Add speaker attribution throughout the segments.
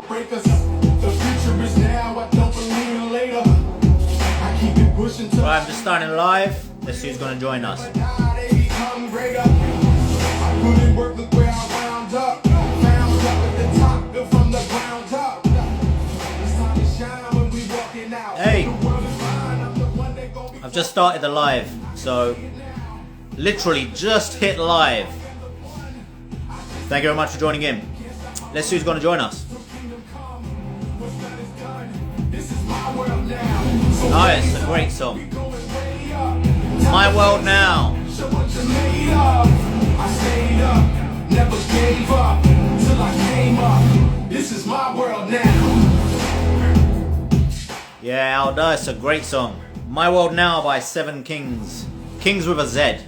Speaker 1: heartbreakers. The future is now, I don't believe in later. I keep it pushing till
Speaker 2: Right, I'm just starting live. Let's see who's going to join us.
Speaker 1: I become greater. I put in work, look where I wound up. Found up at the top, built from the ground up. It's time to shine when we walking out.
Speaker 2: Hey.
Speaker 1: The world is mine, I'm the one that gon' be
Speaker 2: I've just started the live, so literally just hit live. Thank you very much for joining in. Let's see who's going to join us. Nice, a great song. My World Now.
Speaker 1: Never gave up till I came up. This is my world now.
Speaker 2: Yeah, Alda, it's a great song. My World Now by 7 Kings. Kings with a Z.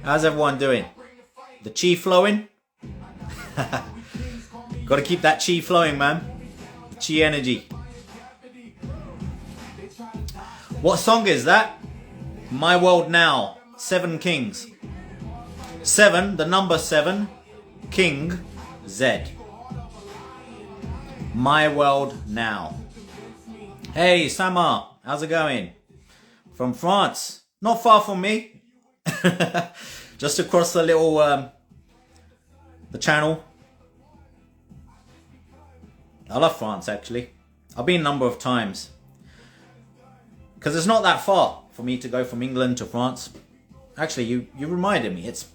Speaker 2: How's everyone doing? The chi flowing? Gotta keep that chi flowing, man. The chi energy. What song is that? My World Now. 7 Kings. 7, the number 7. King, Z. My World Now. Hey, Sama. How's it going? From France. Not far from me. Just across the little the channel. I love France, actually. I've been a number of times because it's not that far for me to go from England to France. Actually, you reminded me, it's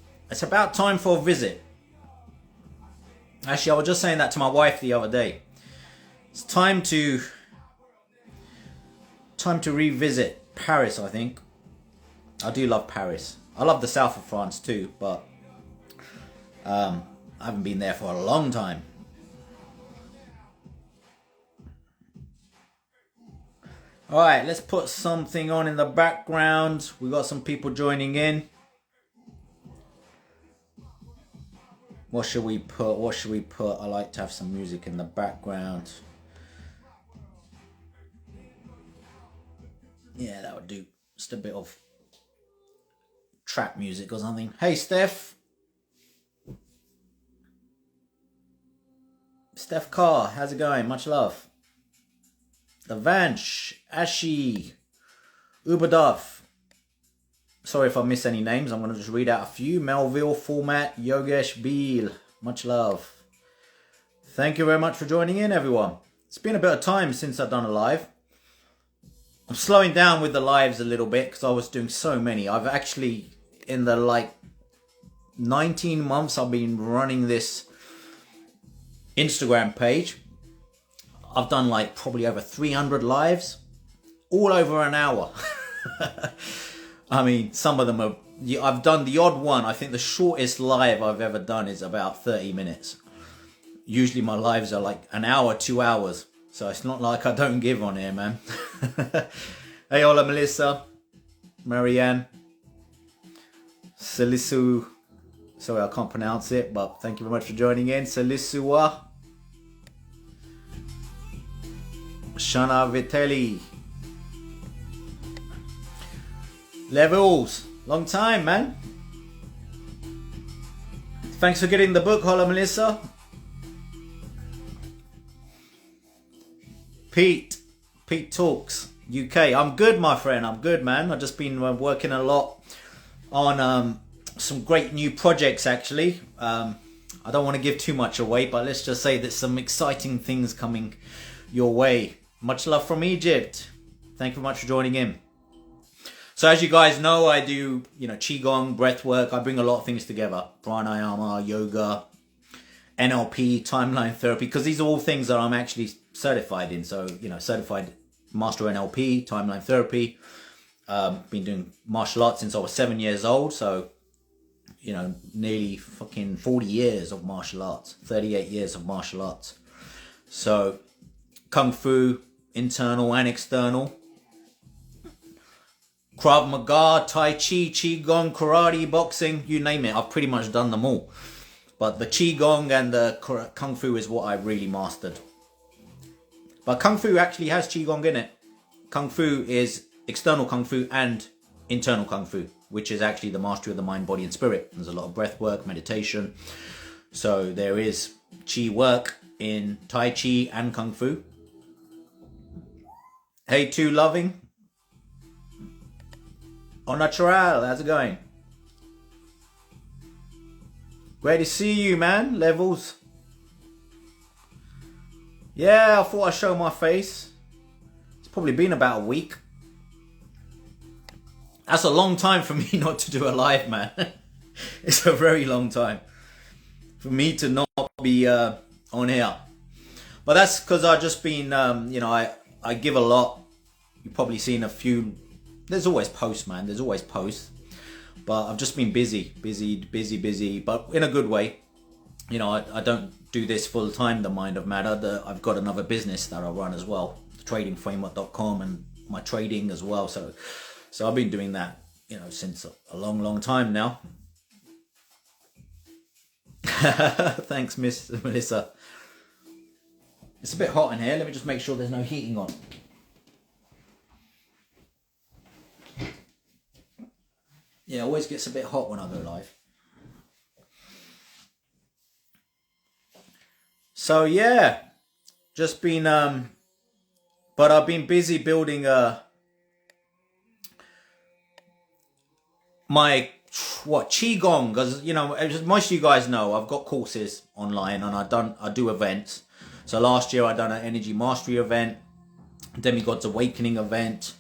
Speaker 2: about time for a visit. Actually, I was just saying that to my wife the other day. It's time to revisit Paris, I think. I do love Paris. I love the south of France too, but I haven't been there for a long time. Alright, let's put something on in the background. We got some people joining in. What should we put? What should we put? I like to have some music in the background. Yeah, that would do. Just a bit of trap music or something. Hey, Steph. Steph Carr, how's it going? Much love. The Vanch, Ashi, Ubadov. Sorry if I miss any names. I'm going to just read out a few. Melville, Format, Yogesh, Beel. Much love. Thank you very much for joining in, everyone. It's been a bit of time since I've done a live. I'm slowing down with the lives a little bit because I was doing so many. I've actually, in the 19 months I've been running this Instagram page, I've done probably over 300 lives, all over an hour. I mean, some of them are, I've done the odd one. I think the shortest live I've ever done is about 30 minutes. Usually my lives are an hour, 2 hours. So it's not like I don't give on here, man. Hey, hola, Melissa, Marianne, Salisu. Sorry, I can't pronounce it, but thank you very much for joining in. Salisua. Shana Vitelli. Levels. Long time, man. Thanks for getting the book, hola, Melissa. Pete Talks UK. I'm good, my friend. I'm good, man. I've just been working a lot on some great new projects, actually. I don't want to give too much away, but let's just say there's some exciting things coming your way. Much love from Egypt. Thank you very much for joining in. So as you guys know, I do, Qigong, breathwork. I bring a lot of things together. Pranayama, yoga, NLP, timeline therapy, because these are all things that I'm actually certified in. So, certified master NLP, timeline therapy. Been doing martial arts since I was 7 years old. So, nearly fucking 40 years of martial arts, 38 years of martial arts. So, Kung Fu, internal and external. Krav Maga, Tai Chi, Qigong, Karate, boxing, you name it. I've pretty much done them all. But the Qigong and the Kung Fu is what I really mastered. But Kung Fu actually has Qigong in it. Kung Fu is external Kung Fu and internal Kung Fu, which is actually the mastery of the mind, body and spirit. There's a lot of breath work, meditation, So there is Qi work in Tai Chi and Kung Fu. Hey, Too Loving. Au natural, how's it going? Great to see you, man. Levels. Yeah, I thought I'd show my face. It's probably been about a week. That's a long time for me not to do a live, man. It's a very long time for me to not be on here. But that's because I've just been, I give a lot. You've probably seen a few. There's always posts, man. There's always posts. But I've just been busy, but in a good way. You know, I don't do this full time, the Mind of Matter. I've got another business that I run as well, tradingframework.com, and my trading as well. So I've been doing that, since a long time now. Thanks, Miss Melissa. It's a bit hot in here. Let me just make sure there's no heating on. Yeah, it always gets a bit hot when I go live. So yeah, just been but I've been busy building my Qigong, because as most of you guys know, I've got courses online and I do events. So last year I done an energy mastery event, Demigod's Awakening event,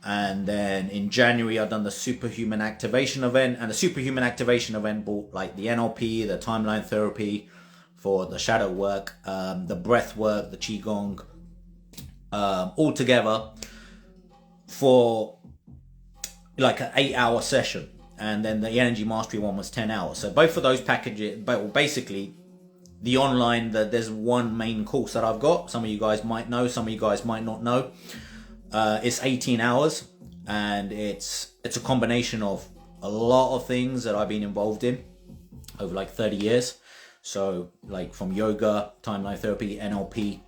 Speaker 2: and then in January I done the superhuman activation event, and the superhuman activation event brought like the NLP, the timeline therapy for the shadow work, the breath work, the Qigong, all together for like an 8-hour session. And then the energy mastery one was 10 hours. So both of those packages, but basically the online, there's one main course that I've got. Some of you guys might know, some of you guys might not know. It's 18 hours, and it's a combination of a lot of things that I've been involved in over like 30 years. So like from yoga, timeline therapy, NLP.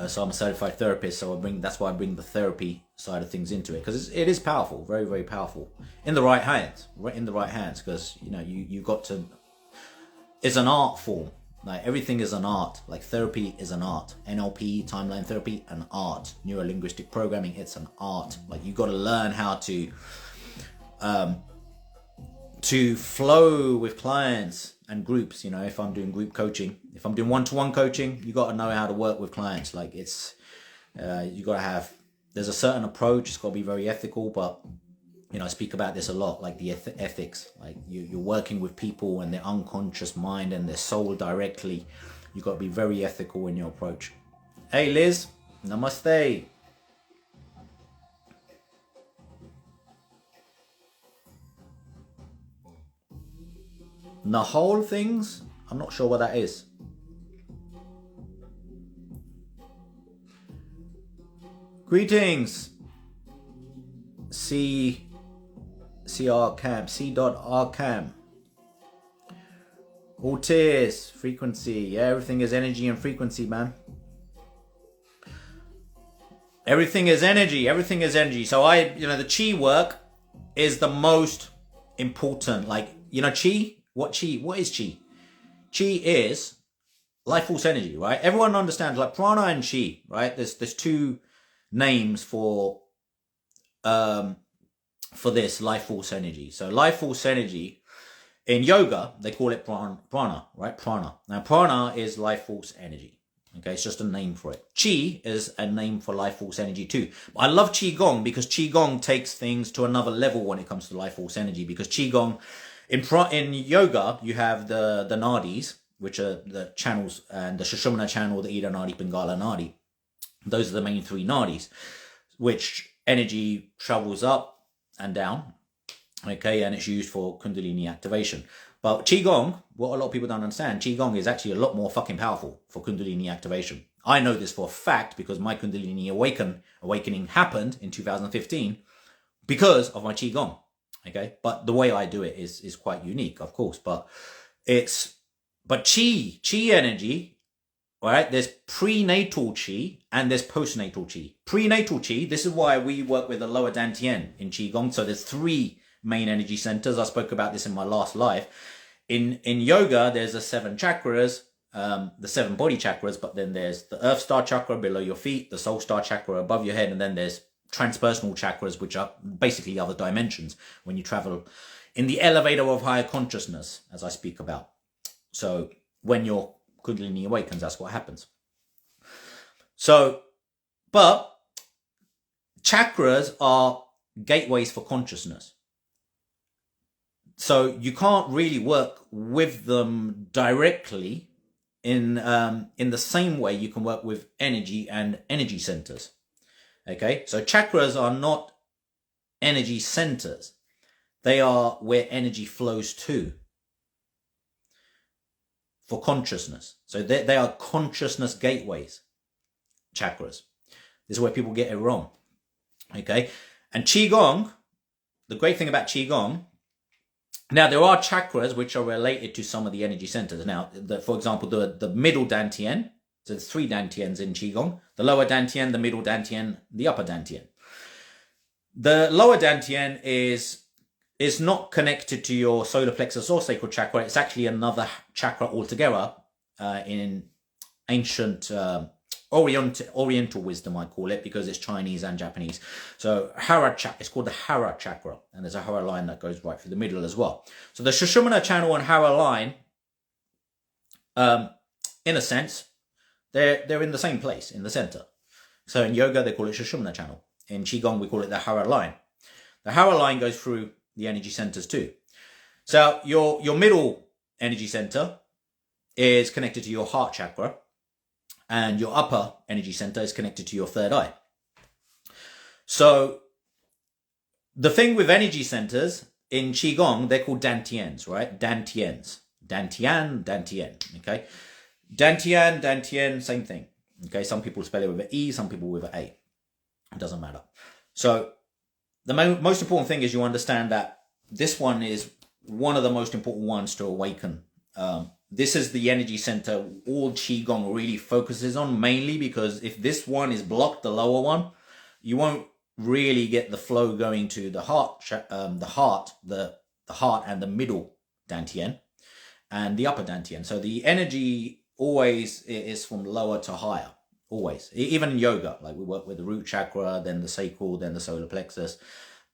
Speaker 2: So I'm a certified therapist, so that's why I bring the therapy side of things into it, because it is powerful, very, very powerful in the right hands, because you got to. It's an art form. Like everything is an art. Like therapy is an art. NLP, timeline therapy, an art. Neuro-linguistic programming, it's an art. Like you got to learn how to flow with clients and groups. If I'm doing group coaching, if I'm doing one-to-one coaching, you got to know how to work with clients. Like it's you got to have. There's a certain approach. It's got to be very ethical, but I speak about this a lot, like the ethics. Like you're working with people and their unconscious mind and their soul directly. You got to be very ethical in your approach. Hey Liz, namaste. The whole things, I'm not sure what that is. Greetings. C.R.Cam. All tears, frequency. Yeah, everything is energy and frequency, man. Everything is energy. So the Qi work is the most important. Like, Qi? What is Qi? Qi is life force energy, right? Everyone understands like prana and Qi, right? There's two names for this life force energy. So life force energy in yoga, they call it prana, right? Prana. Now prana is life force energy. Okay, it's just a name for it. Qi is a name for life force energy too. I love Qigong because Qigong takes things to another level when it comes to life force energy, because Qigong in yoga, you have the nadis, which are the channels, and the Sushumna channel, the Ida Nadi, Pingala Nadi. Those are the main three nadis, which energy travels up and down, okay, and it's used for Kundalini activation. But Qigong, what a lot of people don't understand, Qigong is actually a lot more fucking powerful for Kundalini activation. I know this for a fact because my Kundalini awakening happened in 2015 because of my Qigong, okay? But the way I do it is quite unique, of course, but Qi energy, all right, there's prenatal Qi and there's postnatal Qi. Prenatal Qi, this is why we work with the lower dantian in Qigong. So there's three main energy centers. I spoke about this in my last live. In yoga, there's the 7 chakras, the 7 body chakras, but then there's the Earth Star chakra below your feet, the Soul Star chakra above your head, and then there's transpersonal chakras, which are basically other dimensions when you travel in the elevator of higher consciousness, as I speak about. So when your Kundalini awakens, that's what happens. So, but chakras are gateways for consciousness. So you can't really work with them directly in the same way you can work with energy and energy centers. Okay, so chakras are not energy centers. They are where energy flows to for consciousness. So they are consciousness gateways, chakras. This is where people get it wrong. Okay, and Qigong, the great thing about Qigong, now there are chakras which are related to some of the energy centers. Now, for example, the middle dantian, so there's 3 dantians in Qigong, the lower dantian, the middle dantian, the upper dantian. The lower dantian is not connected to your solar plexus or sacral chakra. It's actually another chakra altogether in ancient Oriental wisdom, I call it, because it's Chinese and Japanese. So it's called the Hara chakra, and there's a Hara line that goes right through the middle as well. So the Sushumna channel and Hara line, in a sense, they're in the same place, in the center. So in yoga, they call it Sushumna channel. In Qigong, we call it the Hara line. The Hara line goes through the energy centers too. So your middle energy center is connected to your heart chakra, and your upper energy center is connected to your third eye. So the thing with energy centers in Qigong, they're called dantians, right? Dantians. Dantian, dantien, okay? Dantian, dantien, same thing. Okay, some people spell it with an E, some people with an A. It doesn't matter. So the most important thing is you understand that this one is one of the most important ones to awaken. This is the energy center all Qigong really focuses on, mainly because if this one is blocked, the lower one, you won't really get the flow going to the heart, the heart and the middle dantian and the upper dantian. So the energy always is from lower to higher, always. Even in yoga, like we work with the root chakra, then the sacral, then the solar plexus,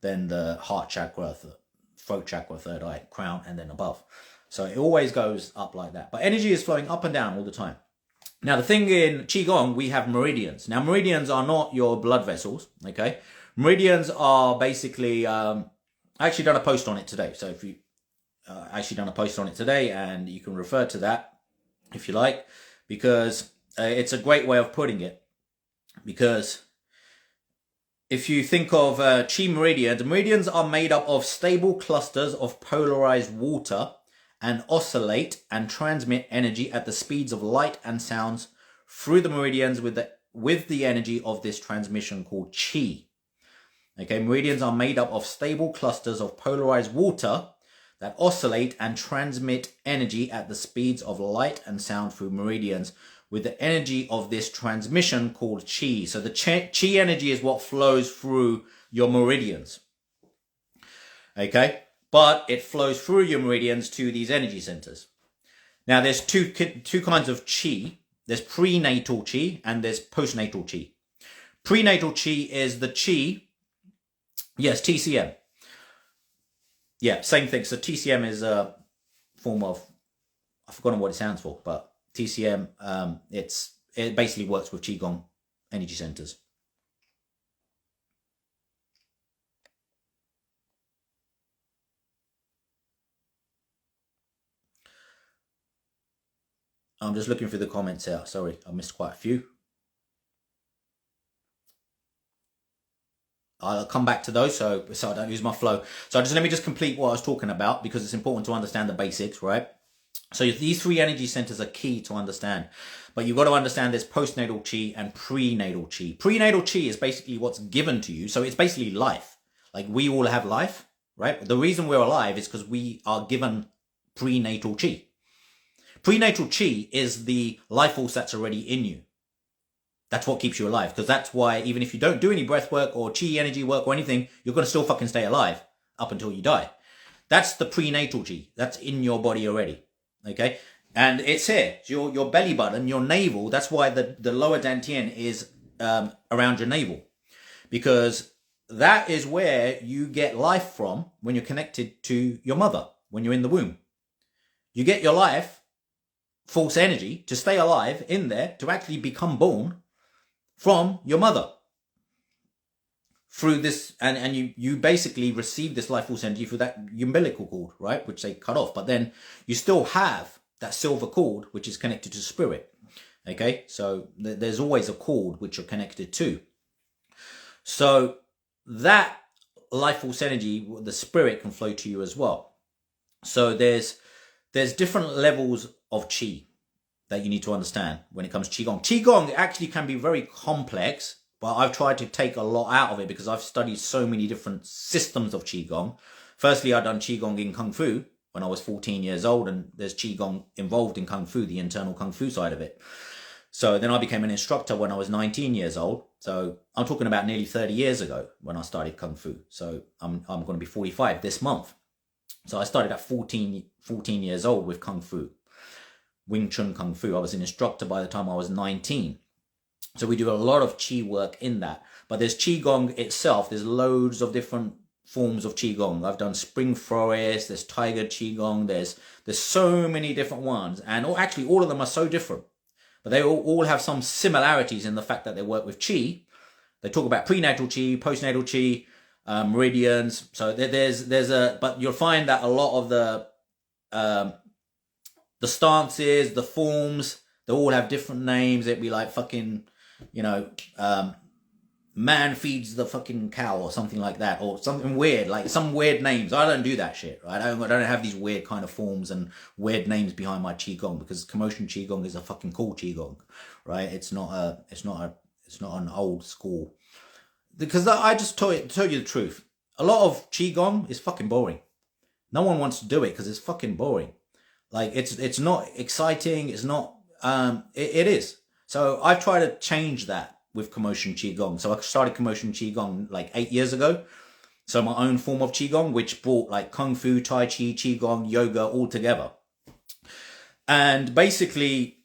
Speaker 2: then the heart chakra, throat chakra, third eye, crown, and then above. So it always goes up like that. But energy is flowing up and down all the time. Now, the thing in Qigong, we have meridians. Now, meridians are not your blood vessels, okay? Meridians are basically, I actually done a post on it today. So if you actually done a post on it today, and you can refer to that if you like, because it's a great way of putting it. Because if you think of Qi meridians, the meridians are made up of stable clusters of polarized water and oscillate and transmit energy at the speeds of light and sounds through the meridians with the energy of this transmission called Qi. Okay, meridians are made up of stable clusters of polarized water that oscillate and transmit energy at the speeds of light and sound through meridians with the energy of this transmission called Qi. So the Qi energy is what flows through your meridians. Okay, but it flows through your meridians to these energy centers. Now there's two kinds of Qi. There's prenatal Qi and there's postnatal Qi. Prenatal Qi is the Qi, yes, TCM. Yeah, same thing. So TCM is a form of, I've forgotten what it stands for, but TCM, it basically works with Qigong energy centers. I'm just looking through the comments here. Sorry, I missed quite a few. I'll come back to those so I don't lose my flow. So let me just complete what I was talking about, because it's important to understand the basics, right? So these 3 energy centers are key to understand. But you've got to understand there's postnatal Qi and prenatal Qi. Prenatal Qi is basically what's given to you. So it's basically life. Like we all have life, right? The reason we're alive is because we are given prenatal Qi. Prenatal Qi is the life force that's already in you. That's what keeps you alive, because that's why even if you don't do any breath work or Qi energy work or anything, you're going to still fucking stay alive up until you die. That's the prenatal chi. That's in your body already. Okay. And it's here. Your belly button, your navel. That's why the lower dantian is around your navel. Because that is where you get life from when you're connected to your mother, when you're in the womb. You get your life, force energy, to stay alive in there, to actually become born from your mother. Through this, and you basically receive this life force energy through that umbilical cord, right? Which they cut off. But then you still have that silver cord, which is connected to spirit. Okay, so there's always a cord which you're connected to. So that life force energy, the spirit, can flow to you as well. So there's different levels of chi that you need to understand when it comes to qigong. Qigong actually can be very complex, but I've tried to take a lot out of it because I've studied so many different systems of qigong. Firstly, I've done qigong in kung fu when I was 14 years old, and there's qigong involved in kung fu, the internal kung fu side of it. So then I became an instructor when I was 19 years old. So I'm talking about nearly 30 years ago when I started kung fu. So I'm going to be 45 this month. So I started at 14 years old with kung fu, Wing Chun kung fu. I was an instructor by the time I was 19. So we do a lot of qi work in that. But there's qigong itself. There's loads of different forms of qigong. I've done spring forest, there's tiger qigong, there's so many different ones. And actually all of them are so different. But they all have some similarities in the fact that they work with qi. They talk about prenatal qi, postnatal qi, meridians. So but you'll find that a lot of the stances, the forms, they all have different names. It'd be like fucking, man feeds the fucking cow or something like that, or something weird, like some weird names. I don't do that shit, right? I don't have these weird kind of forms and weird names behind my qigong, because KAMOTiON QiGong is a fucking cool qigong, right? It's not an old school. Because I just tell you the truth. A lot of qigong is fucking boring. No one wants to do it because it's fucking boring. Like it's not exciting. It's not. It is. So I've tried to change that with KAMOTiON QiGong. So I started KAMOTiON QiGong like 8 years ago. So my own form of qigong, which brought like kung fu, tai chi, qigong, yoga all together. And basically,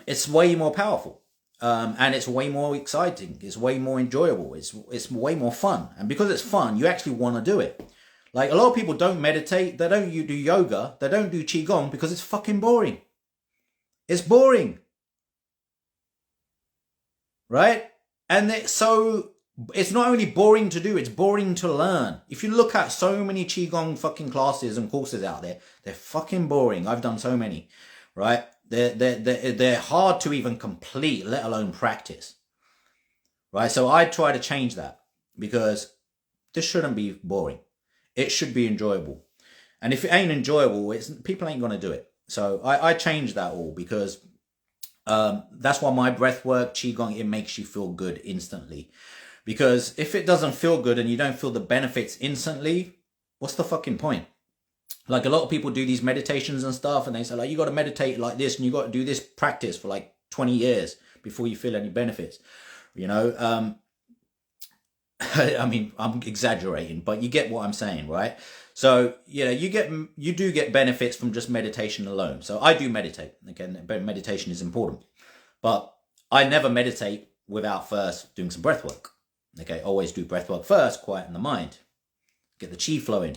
Speaker 2: it's way more powerful, and it's way more exciting. It's way more enjoyable. It's way more fun. And because it's fun, you actually want to do it. Like a lot of people don't meditate. They don't do yoga. They don't do qigong because it's fucking boring. It's boring. Right? And it's not only boring to do, it's boring to learn. If you look at so many qigong fucking classes and courses out there, they're fucking boring. I've done so many, right? They're hard to even complete, let alone practice, right? So I try to change that, because this shouldn't be boring. It should be enjoyable. And if it ain't enjoyable, people ain't going to do it. So I changed that all, because that's why my breathwork, qigong, it makes you feel good instantly. Because if it doesn't feel good and you don't feel the benefits instantly, what's the fucking point? Like a lot of people do these meditations and stuff, and they say like, you got to meditate like this and you got to do this practice for like 20 years before you feel any benefits. I mean, I'm exaggerating, but you get what I'm saying, right? So, you do get benefits from just meditation alone. So I do meditate. Again, meditation is important. But I never meditate without first doing some breath work. Okay, always do breath work first, quieten the mind, get the chi flowing.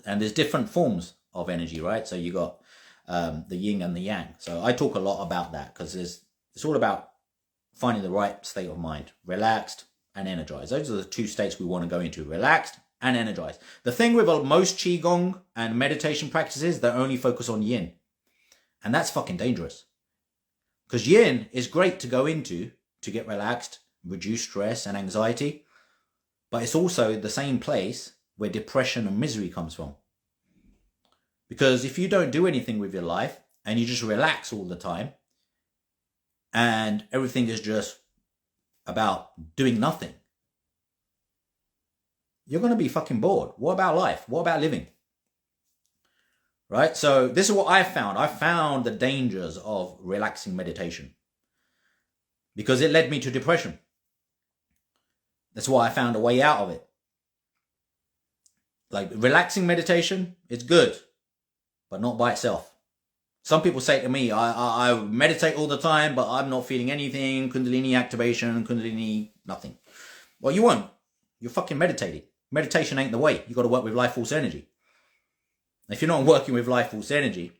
Speaker 2: And there's different forms of energy, right? So you got the yin and the yang. So I talk a lot about that, because it's all about finding the right state of mind, relaxed and energized. Those are the two states we want to go into, relaxed and energized. The thing with most qigong and meditation practices, they only focus on yin. And that's fucking dangerous. Because yin is great to go into to get relaxed, reduce stress and anxiety. But it's also the same place where depression and misery comes from. Because if you don't do anything with your life and you just relax all the time, and everything is just about doing nothing, you're going to be fucking bored. What about life? What about living? Right? So this is what I found. I found the dangers of relaxing meditation, because it led me to depression. That's why I found a way out of it. Like relaxing meditation, it's good, but not by itself. Some people say to me, I meditate all the time, but I'm not feeling anything. Kundalini activation, Kundalini, nothing. Well, you won't. You're fucking meditating. Meditation ain't the way. You got to work with life force energy. If you're not working with life force energy,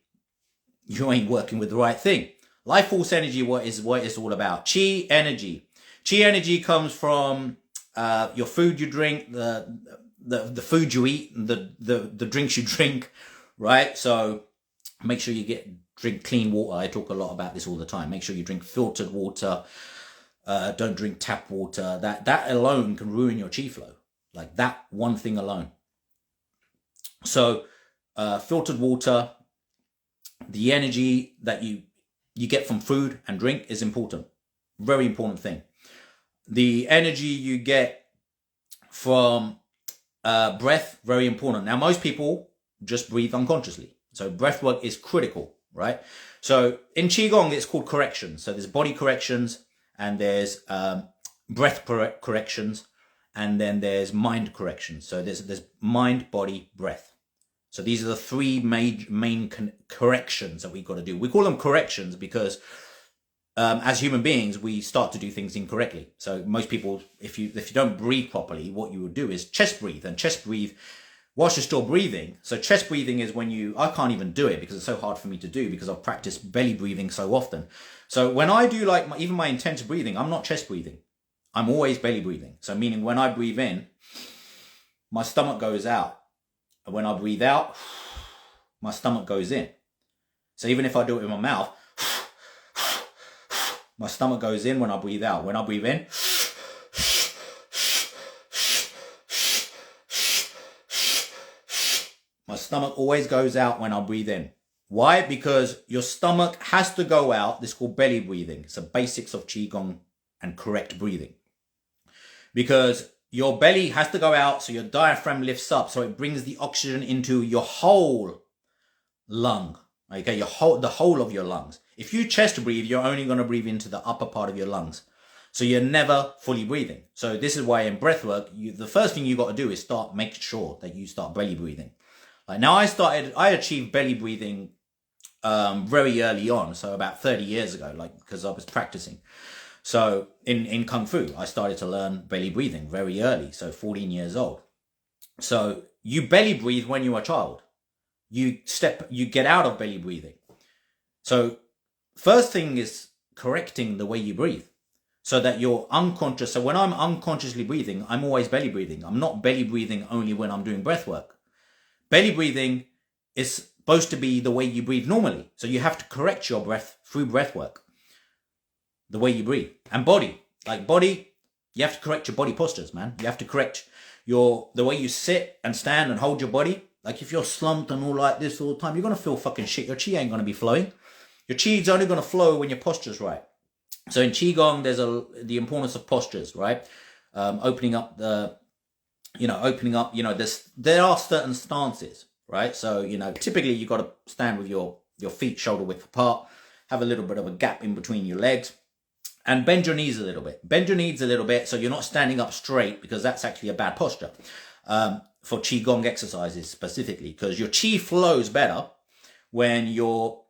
Speaker 2: you ain't working with the right thing. Life force energy, what it's all about. Chi energy. Chi energy comes from your food you drink, the food you eat, the drinks you drink, right? So make sure you drink clean water. I talk a lot about this all the time. Make sure you drink filtered water. Don't drink tap water. That alone can ruin your chi flow. Like that one thing alone. So filtered water, the energy that you get from food and drink is important. Very important thing. The energy you get from breath, very important. Now, most people just breathe unconsciously. So breath work is critical, right? So in Qigong, it's called corrections. So there's body corrections and there's breath corrections and then there's mind corrections. So there's mind, body, breath. So these are the three main corrections that we've got to do. We call them corrections because as human beings, we start to do things incorrectly. So most people, if you don't breathe properly, what you would do is chest breathe. And chest breathe whilst you're still breathing. So chest breathing is when I can't even do it because it's so hard for me to do because I've practiced belly breathing so often. So when I do even my intense breathing, I'm not chest breathing. I'm always belly breathing. So meaning when I breathe in, my stomach goes out. And when I breathe out, my stomach goes in. So even if I do it with my mouth, my stomach goes in when I breathe out. When I breathe in, my stomach always goes out when I breathe in. Why? Because your stomach has to go out. This is called belly breathing. It's the basics of Qigong and correct breathing. Because your belly has to go out so your diaphragm lifts up so it brings the oxygen into your whole lung. Okay, the whole of your lungs. If you chest breathe, you're only going to breathe into the upper part of your lungs. So you're never fully breathing. So this is why in breathwork, the first thing you got to do is make sure that you start belly breathing. Like now I achieved belly breathing very early on. So about 30 years ago, because I was practicing. So in Kung Fu, I started to learn belly breathing very early. So 14 years old. So you belly breathe when you're a child. You get out of belly breathing. So first thing is correcting the way you breathe so that you're unconscious. So when I'm unconsciously breathing, I'm always belly breathing. I'm not belly breathing only when I'm doing breath work. Belly breathing is supposed to be the way you breathe normally. So you have to correct your breath through breath work, the way you breathe. And body, you have to correct your body postures, man. You have to correct the way you sit and stand and hold your body. Like if you're slumped and all like this all the time, you're going to feel fucking shit. Your chi ain't going to be flowing. Your chi is only going to flow when your posture's right. So in Qigong, there's the importance of postures, right? Opening up, there are certain stances, right? So, typically you got to stand with your feet shoulder width apart, have a little bit of a gap in between your legs, and bend your knees a little bit. Bend your knees a little bit so you're not standing up straight because that's actually a bad posture. For Qigong exercises specifically, because your chi flows better when your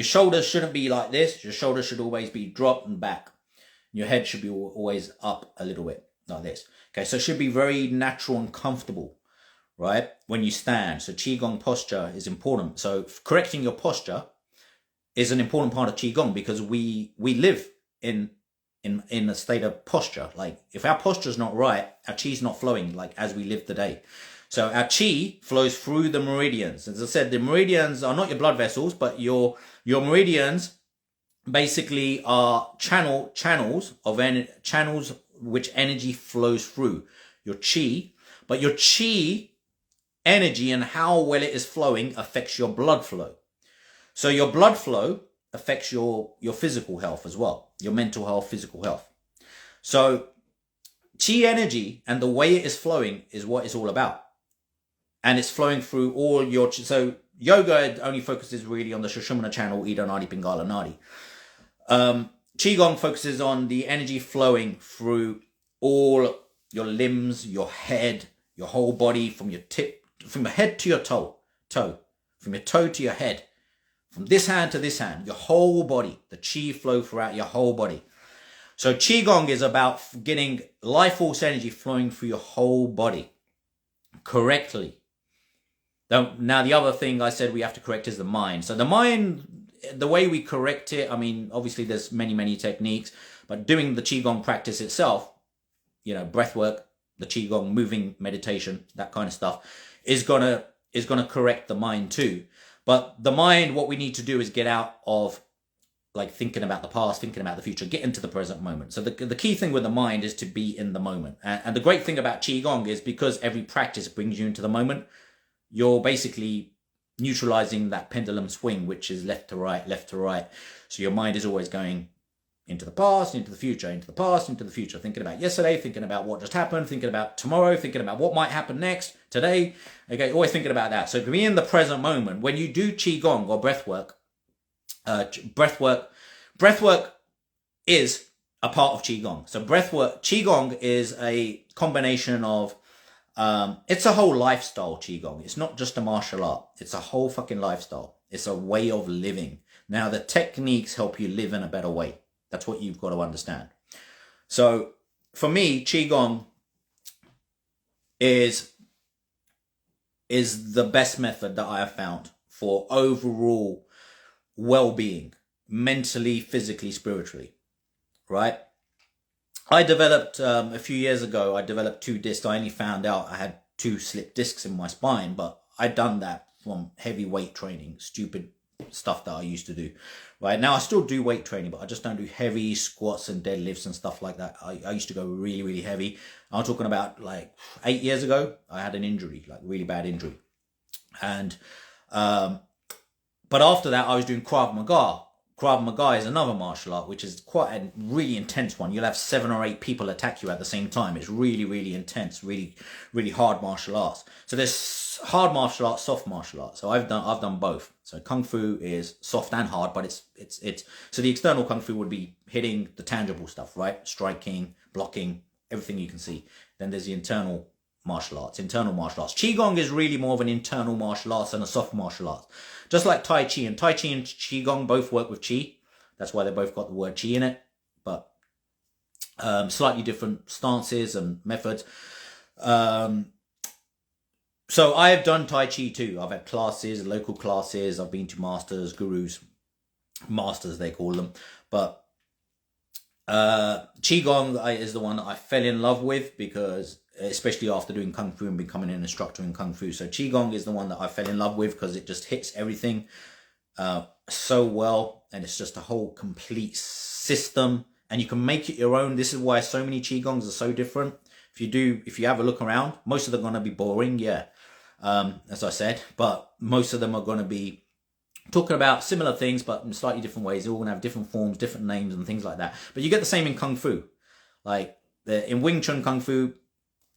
Speaker 2: shoulders shouldn't be like this. Your shoulders should always be dropped and back. Your head should be always up a little bit like this. Okay, so it should be very natural and comfortable, right? When you stand. So Qigong posture is important. So correcting your posture is an important part of Qigong because we live in a state of posture. Like if our posture is not right, our chi is not flowing like as we live today. So our chi flows through the meridians. As I said, the meridians are not your blood vessels, but your meridians basically are channels which energy flows through your chi. But your chi energy and how well it is flowing affects your blood flow. So your blood flow affects your physical health as well, your mental health, physical health. So chi energy and the way it is flowing is what it's all about. And it's flowing through all your... So yoga only focuses really on the Sushumna channel, Ida Nadi, Pingala Nadi. Qigong focuses on the energy flowing through all your limbs, your head, Your whole body, from your head to your toe, from your toe to your head, from this hand to this hand, your whole body, the chi flow throughout your whole body. So Qigong is about getting life force energy flowing through your whole body correctly. Now, the other thing I said we have to correct is the mind. So the mind, the way we correct it, I mean, obviously there's many techniques, but doing the Qigong practice itself, you know, breath work, the Qigong, moving meditation, that kind of stuff, is gonna correct the mind too. But the mind, what we need to do is get out of like thinking about the past, thinking about the future, get into the present moment. So the key thing with the mind is to be in the moment. And the great thing about Qigong is because every practice brings you into the moment, you're basically neutralizing that pendulum swing, which is left to right, left to right. So your mind is always going into the past, into the future, into the past, into the future, thinking about yesterday, thinking about what just happened, thinking about tomorrow, thinking about what might happen next, today. Okay, always thinking about that. So to be in the present moment, when you do Qigong or breathwork, breathwork is a part of Qigong. So Qigong is a combination of, it's a whole lifestyle, Qigong. It's not just a martial art. It's a whole fucking lifestyle. It's a way of living. Now, the techniques help you live in a better way. That's what you've got to understand. So for me, Qigong is the best method that I have found for overall well-being, mentally, physically, spiritually, right? I developed, a few years ago, I developed 2 discs. I only found out I had 2 slipped discs in my spine, but I'd done that from heavy weight training, stupid stuff that I used to do, right? Now I still do weight training, but I just don't do heavy squats and deadlifts and stuff like that. I used to go really heavy. I'm talking about like 8 years ago, I had an injury, like really bad injury. And, but after that, I was doing Krav Maga. Krav Maga is another martial art, which is quite a really intense one. You'll have 7 or 8 people attack you at the same time. It's really intense, really hard martial arts. So there's hard martial arts, soft martial arts. So I've done both. So Kung Fu is soft and hard, but it's so the external Kung Fu would be hitting the tangible stuff, right? Striking, blocking, everything you can see. Then there's the internal martial arts. Qigong is really more of an internal martial arts than a soft martial arts. Just like Tai Chi and Qigong both work with Qi. That's why they both got the word Qi in it. But slightly different stances and methods. So I have done Tai Chi too. I've had classes, local classes. I've been to masters, gurus, masters they call them. But Qigong is the one that I fell in love with, because especially after doing Kung Fu and becoming an instructor in Kung Fu. So Qigong is the one that I fell in love with because it just hits everything so well. And it's just a whole complete system. And you can make it your own. This is why so many Qigongs are so different. If you have a look around, most of them are going to be boring, yeah. As I said, but most of them are going to be talking about similar things, but in slightly different ways. They're all going to have different forms, different names and things like that. But you get the same in Kung Fu. Like in Wing Chun Kung Fu,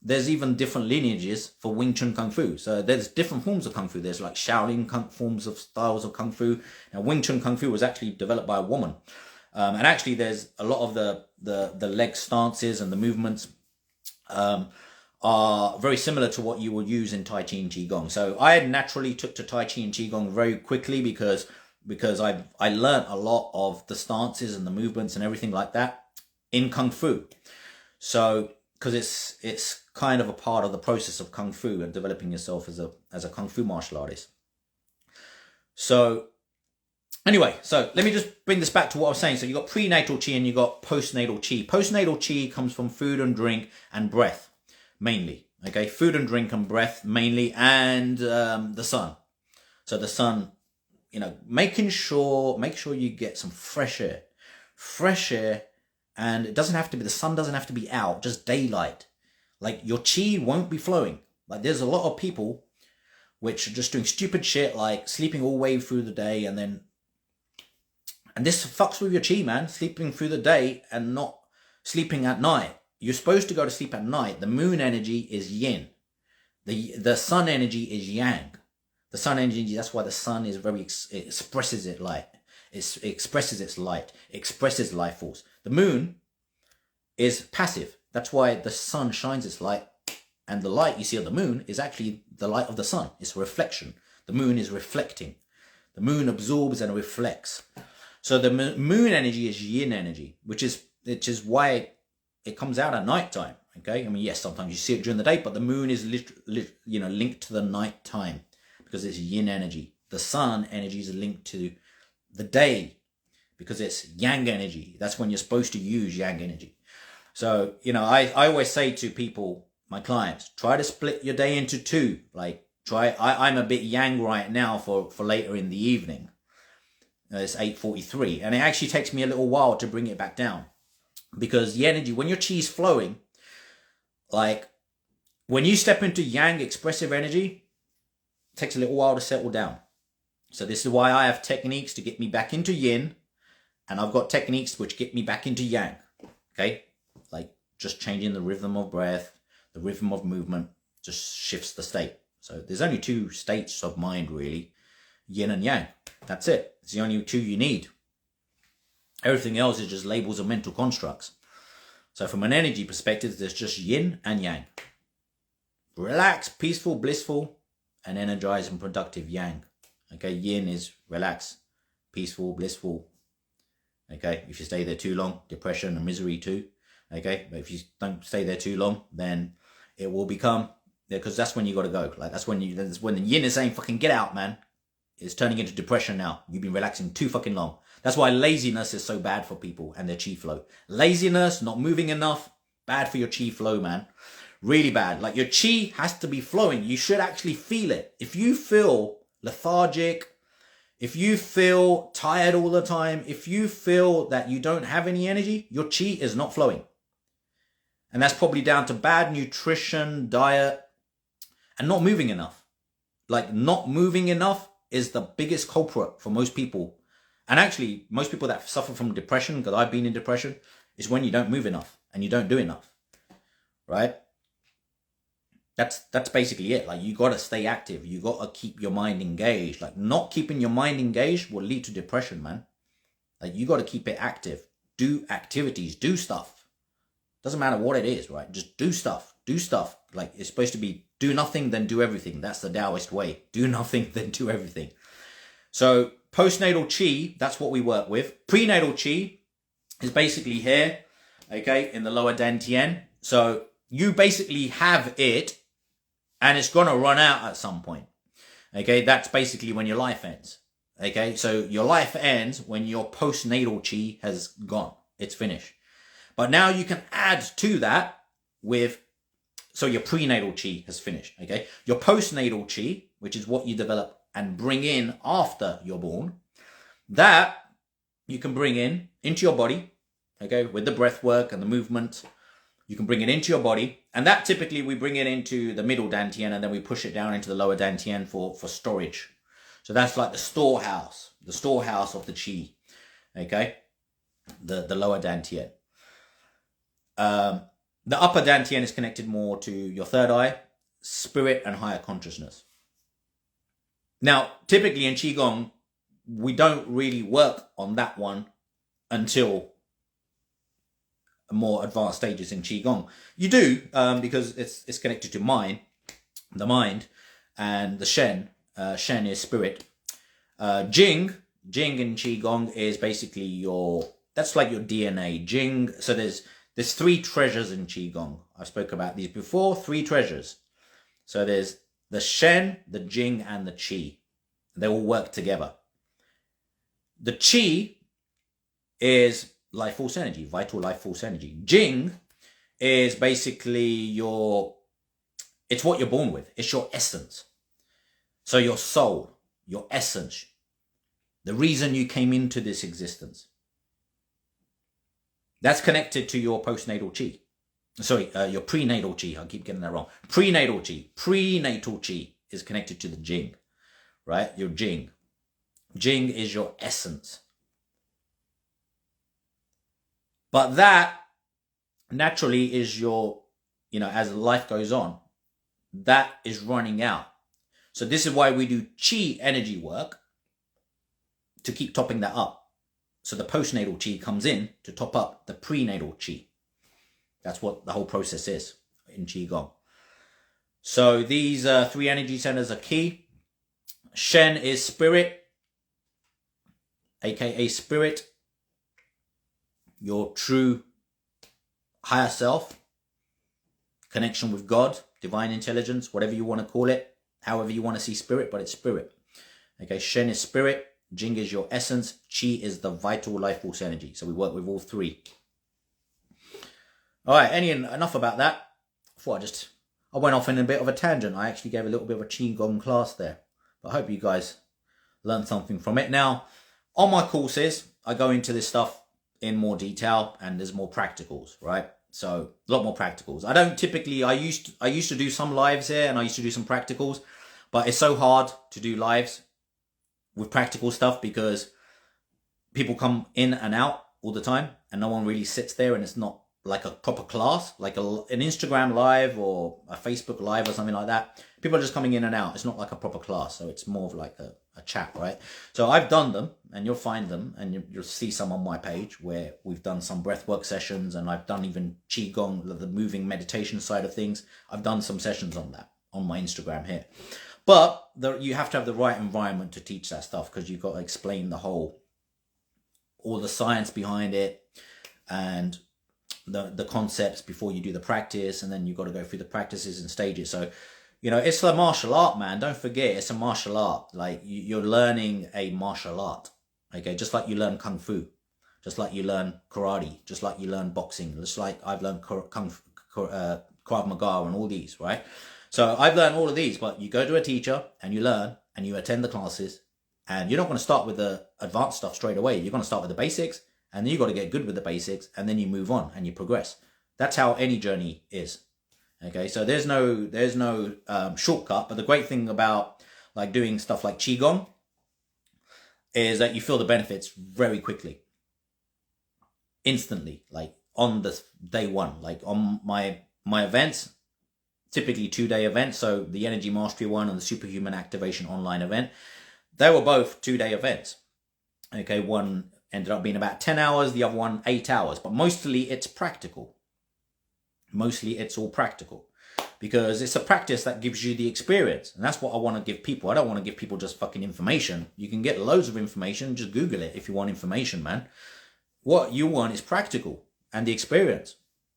Speaker 2: there's even different lineages for Wing Chun Kung Fu. So there's different forms of Kung Fu. There's like Shaolin forms of styles of Kung Fu. Now Wing Chun Kung Fu was actually developed by a woman. And actually there's a lot of the leg stances and the movements are very similar to what you would use in Tai Chi and Qigong. So I naturally took to Tai Chi and Qigong very quickly because I learned a lot of the stances and the movements and everything like that in Kung Fu. So because it's kind of a part of the process of Kung Fu and developing yourself as a Kung Fu martial artist. So anyway, so let me just bring this back to what I was saying. So you got prenatal Qi and you got postnatal Qi. Postnatal Qi comes from food and drink and breath, mainly. Okay, food and drink and breath mainly, and the sun. So the sun, you know, make sure you get some fresh air, and the sun doesn't have to be out, just daylight. Like your Qi won't be flowing. Like there's a lot of people which are just doing stupid shit, like sleeping all the way through the day, and this fucks with your Qi, man. Sleeping through the day and not sleeping at night. You're supposed to go to sleep at night. The moon energy is yin. The sun energy is yang. The sun energy, that's why the sun is it expresses its light. It expresses its light. It expresses life force. The moon is passive. That's why the sun shines its light And the light you see on the moon is actually the light of the sun. It's a reflection. The moon is reflecting. The moon absorbs and reflects. So the moon energy is yin energy, which is why it comes out at night time. Okay, I mean, yes, sometimes you see it during the day, but the moon is linked to the night time because it's yin energy. The sun energy is linked to the day because it's yang energy. That's when you're supposed to use yang energy. So, I always say to people, my clients, try to split your day into two. Like, I'm a bit yang right now for later in the evening. It's 8:43, and it actually takes me a little while to bring it back down because the energy, when your chi is flowing, like when you step into yang expressive energy, it takes a little while to settle down. So this is why I have techniques to get me back into yin, and I've got techniques which get me back into yang. Okay, like just changing the rhythm of breath, the rhythm of movement, just shifts the state. So there's only two states of mind really, yin and yang. That's it. It's the only two you need. Everything else is just labels of mental constructs. So from an energy perspective, there's just yin and yang. Relaxed, peaceful, blissful, and energized and productive yang. Okay, yin is relaxed, peaceful, blissful. Okay, if you stay there too long, depression and misery too. Okay, but if you don't stay there too long, then it will become, because that's when you got to go. Like that's when the yin is saying, fucking get out, man. It's turning into depression now. You've been relaxing too fucking long. That's why laziness is so bad for people and their chi flow. Laziness, not moving enough, bad for your chi flow, man. Really bad. Like your chi has to be flowing. You should actually feel it. If you feel lethargic, if you feel tired all the time, if you feel that you don't have any energy, your chi is not flowing. And that's probably down to bad nutrition, diet, and not moving enough. Like not moving enough is the biggest culprit for most people. And actually, most people that suffer from depression, because I've been in depression, is when you don't move enough and you don't do enough, right? That's basically it. Like you got to stay active. You got to keep your mind engaged. Like not keeping your mind engaged will lead to depression, man. Like you got to keep it active. Do activities, do stuff. Doesn't matter what it is, right? Just do stuff. Do stuff. Like it's supposed to be do nothing, then do everything. That's the Taoist way. Do nothing, then do everything. So postnatal chi, that's what we work with. Prenatal chi is basically here, okay, in the lower dantian. So you basically have it and it's going to run out at some point. Okay, that's basically when your life ends. Okay, so your life ends when your postnatal chi has gone. It's finished. But now you can add to that with, so your prenatal chi has finished. Okay, your postnatal chi, which is what you develop and bring in after you're born, that you can bring in into your body, okay, with the breath work and the movement. You can bring it into your body, and that typically we bring it into the middle dantian and then we push it down into the lower dantian for storage. So that's like the storehouse of the chi, okay, the lower dantian. The upper dantian is connected more to your third eye, spirit and higher consciousness. Now, typically in Qigong, we don't really work on that one until more advanced stages in Qigong. You do, because it's connected to the mind, and the Shen. Shen is spirit. Jing in Qigong is basically that's like your DNA. Jing, so there's three treasures in Qigong. I spoke about these before, 3 treasures. So there's the Shen, the Jing, and the Qi. They all work together. The Qi is life force energy, vital life force energy. Jing is basically it's what you're born with. It's your essence. So your soul, your essence, the reason you came into this existence. That's connected to your postnatal chi. Sorry, your prenatal chi. I keep getting that wrong. Prenatal chi. Prenatal chi is connected to the Jing, right? Your Jing. Jing is your essence. But that naturally is as life goes on, that is running out. So this is why we do chi energy work to keep topping that up. So the postnatal chi comes in to top up the prenatal chi. That's what the whole process is in Qigong. So these 3 energy centers are key. Shen is spirit, aka spirit, your true higher self, connection with God, divine intelligence, whatever you want to call it, however you want to see spirit, but it's spirit. Okay, Shen is spirit, Jing is your essence, Qi is the vital life force energy. So we work with all 3. All right, enough about that. I went off in a bit of a tangent. I actually gave a little bit of a Qigong class there. But I hope you guys learned something from it. Now, on my courses, I go into this stuff in more detail, and there's more practicals, right? So a lot more practicals. I don't typically, I used to do some lives here, and I used to do some practicals, but it's so hard to do lives with practical stuff because people come in and out all the time, and no one really sits there, and it's not like a proper class, like an Instagram live or a Facebook live or something like that. People are just coming in and out. It's not like a proper class. So it's more of like a chat, right? So I've done them, and you'll find them, and you'll see some on my page where we've done some breathwork sessions, and I've done even Qigong, the moving meditation side of things. I've done some sessions on that on my Instagram here. But you have to have the right environment to teach that stuff, because you've got to explain all the science behind it, and the concepts before you do the practice, and then you've got to go through the practices and stages. So, you know, it's a martial art, man. Don't forget, it's a martial art. Like, you're learning a martial art, okay? Just like you learn Kung Fu, just like you learn karate, just like you learn boxing, just like I've learned Krav Maga and all these, right? So I've learned all of these, but you go to a teacher and you learn and you attend the classes, and you're not going to start with the advanced stuff straight away. You're going to start with the basics, and then you got to get good with the basics, and then you move on and you progress. That's how any journey is. Okay, so there's no shortcut. But the great thing about like doing stuff like Qigong is that you feel the benefits very quickly, instantly, like on the day one. Like on my events, typically 2-day events. So the Energy Mastery one and the Superhuman Activation online event, they were both 2-day events. Okay, one ended up being about 10 hours, the other one 8 hours. But mostly it's practical. Mostly it's all practical, because it's a practice that gives you the experience. And that's what I want to give people. I don't want to give people just fucking information. You can get loads of information. Just Google it if you want information, man. What you want is practical and the experience.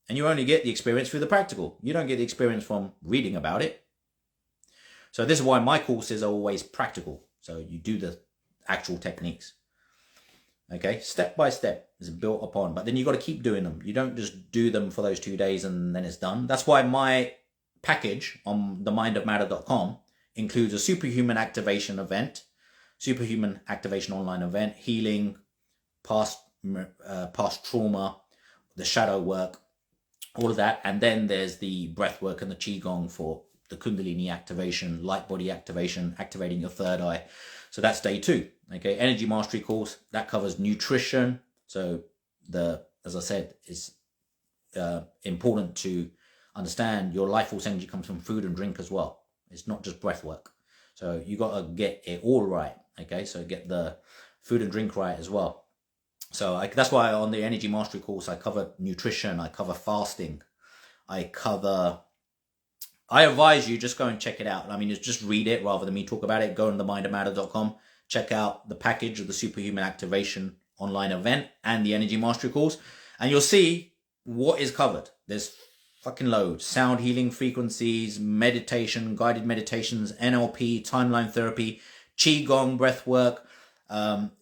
Speaker 2: And you only get the experience through the practical. You don't get the experience from reading about it. So this is why my courses are always practical. So you do the actual techniques. Okay, step by step is built upon, but then you got to keep doing them. You don't just do them for those 2 days and then it's done. That's why my package on themindofmatter.com includes a superhuman activation event, superhuman activation online event, healing, past trauma, the shadow work, all of that. And then there's the breath work and the Qigong for the Kundalini activation, light body activation, activating your third eye. So that's day 2. Okay, Energy Mastery course, that covers nutrition. So as I said, it's important to understand your life force energy comes from food and drink as well. It's not just breath work. So you got to get it all right. Okay, so get the food and drink right as well. So that's why on the Energy Mastery course, I cover nutrition, I cover fasting, I advise you just go and check it out. I mean, just read it rather than me talk about it. Go on themindofmatter.com. Check out the package of the Superhuman Activation online event and the Energy Mastery course, and you'll see what is covered. There's fucking loads. Sound healing frequencies, meditation, guided meditations, NLP, timeline therapy, Qigong, breathwork,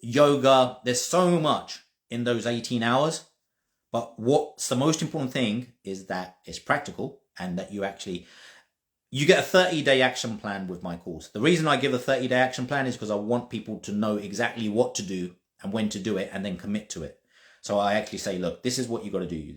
Speaker 2: yoga. There's so much in those 18 hours. But what's the most important thing is that it's practical, and that you get a 30-day action plan with my course. The reason I give a 30-day action plan is because I want people to know exactly what to do and when to do it, and then commit to it. So I actually say, look, this is what you got to do.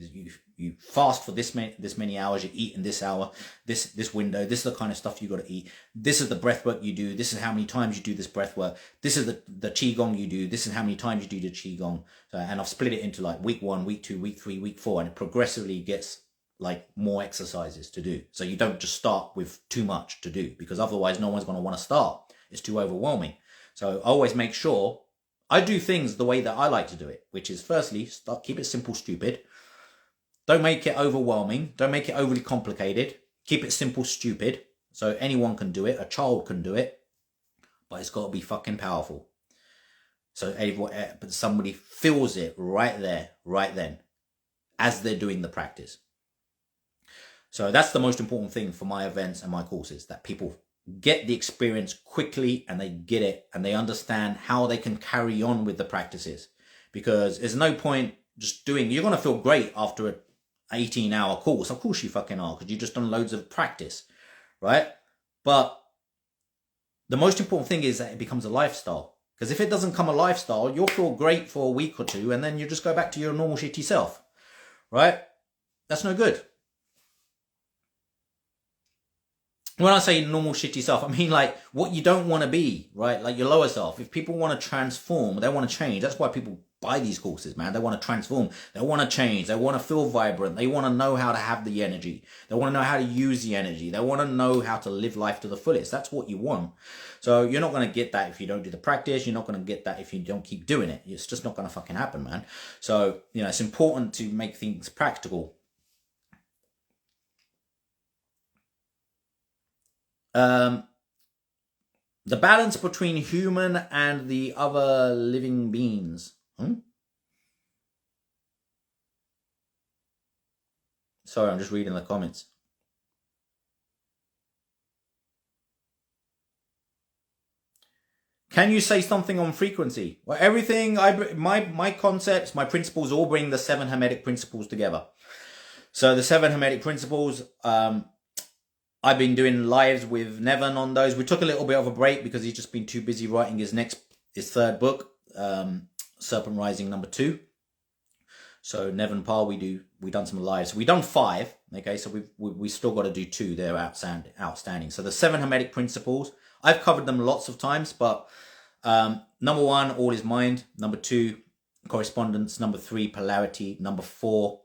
Speaker 2: You fast for this many hours. You eat in this hour, this window. This is the kind of stuff you got to eat. This is the breath work you do. This is how many times you do this breath work. This is the Qigong you do. This is how many times you do the Qigong. So, and I've split it into like week 1, week 2, week 3, week 4, and it progressively gets like more exercises to do. So you don't just start with too much to do, because otherwise no one's going to want to start. It's too overwhelming. So I always make sure I do things the way that I like to do it, which is firstly, keep it simple, stupid. Don't make it overwhelming. Don't make it overly complicated. Keep it simple, stupid. So anyone can do it. A child can do it, but it's got to be fucking powerful. So but somebody feels it right there, right then, as they're doing the practice. So that's the most important thing for my events and my courses, that people get the experience quickly and they get it and they understand how they can carry on with the practices. Because there's no point just doing, you're going to feel great after an 18-hour course. Of course you fucking are, because you've just done loads of practice, right? But the most important thing is that it becomes a lifestyle. Because if it doesn't become a lifestyle, you'll feel great for a week or two and then you just go back to your normal shitty self, right? That's no good. When I say normal shitty self, I mean like what you don't want to be, right? Like your lower self. If people want to transform, they want to change. That's why people buy these courses, man. They want to transform. They want to change. They want to feel vibrant. They want to know how to have the energy. They want to know how to use the energy. They want to know how to live life to the fullest. That's what you want. So you're not going to get that if you don't do the practice. You're not going to get that if you don't keep doing it. It's just not going to fucking happen, man. So, you know, it's important to make things practical. The balance between human and the other living beings. Sorry, I'm just reading the comments. Can you say something on frequency? Well, everything, my concepts, my principles all bring the 7 Hermetic principles together. So the 7 Hermetic principles, I've been doing lives with Nevin on those. We took a little bit of a break because he's just been too busy writing his 3rd book, Serpent Rising #2. So Nevin Parr, we done some lives. We done 5. Okay, so we still got to do 2. They're outstanding. So the 7 Hermetic principles, I've covered them lots of times, but number 1, all is mind. Number 2, correspondence. Number 3, polarity. Number 4,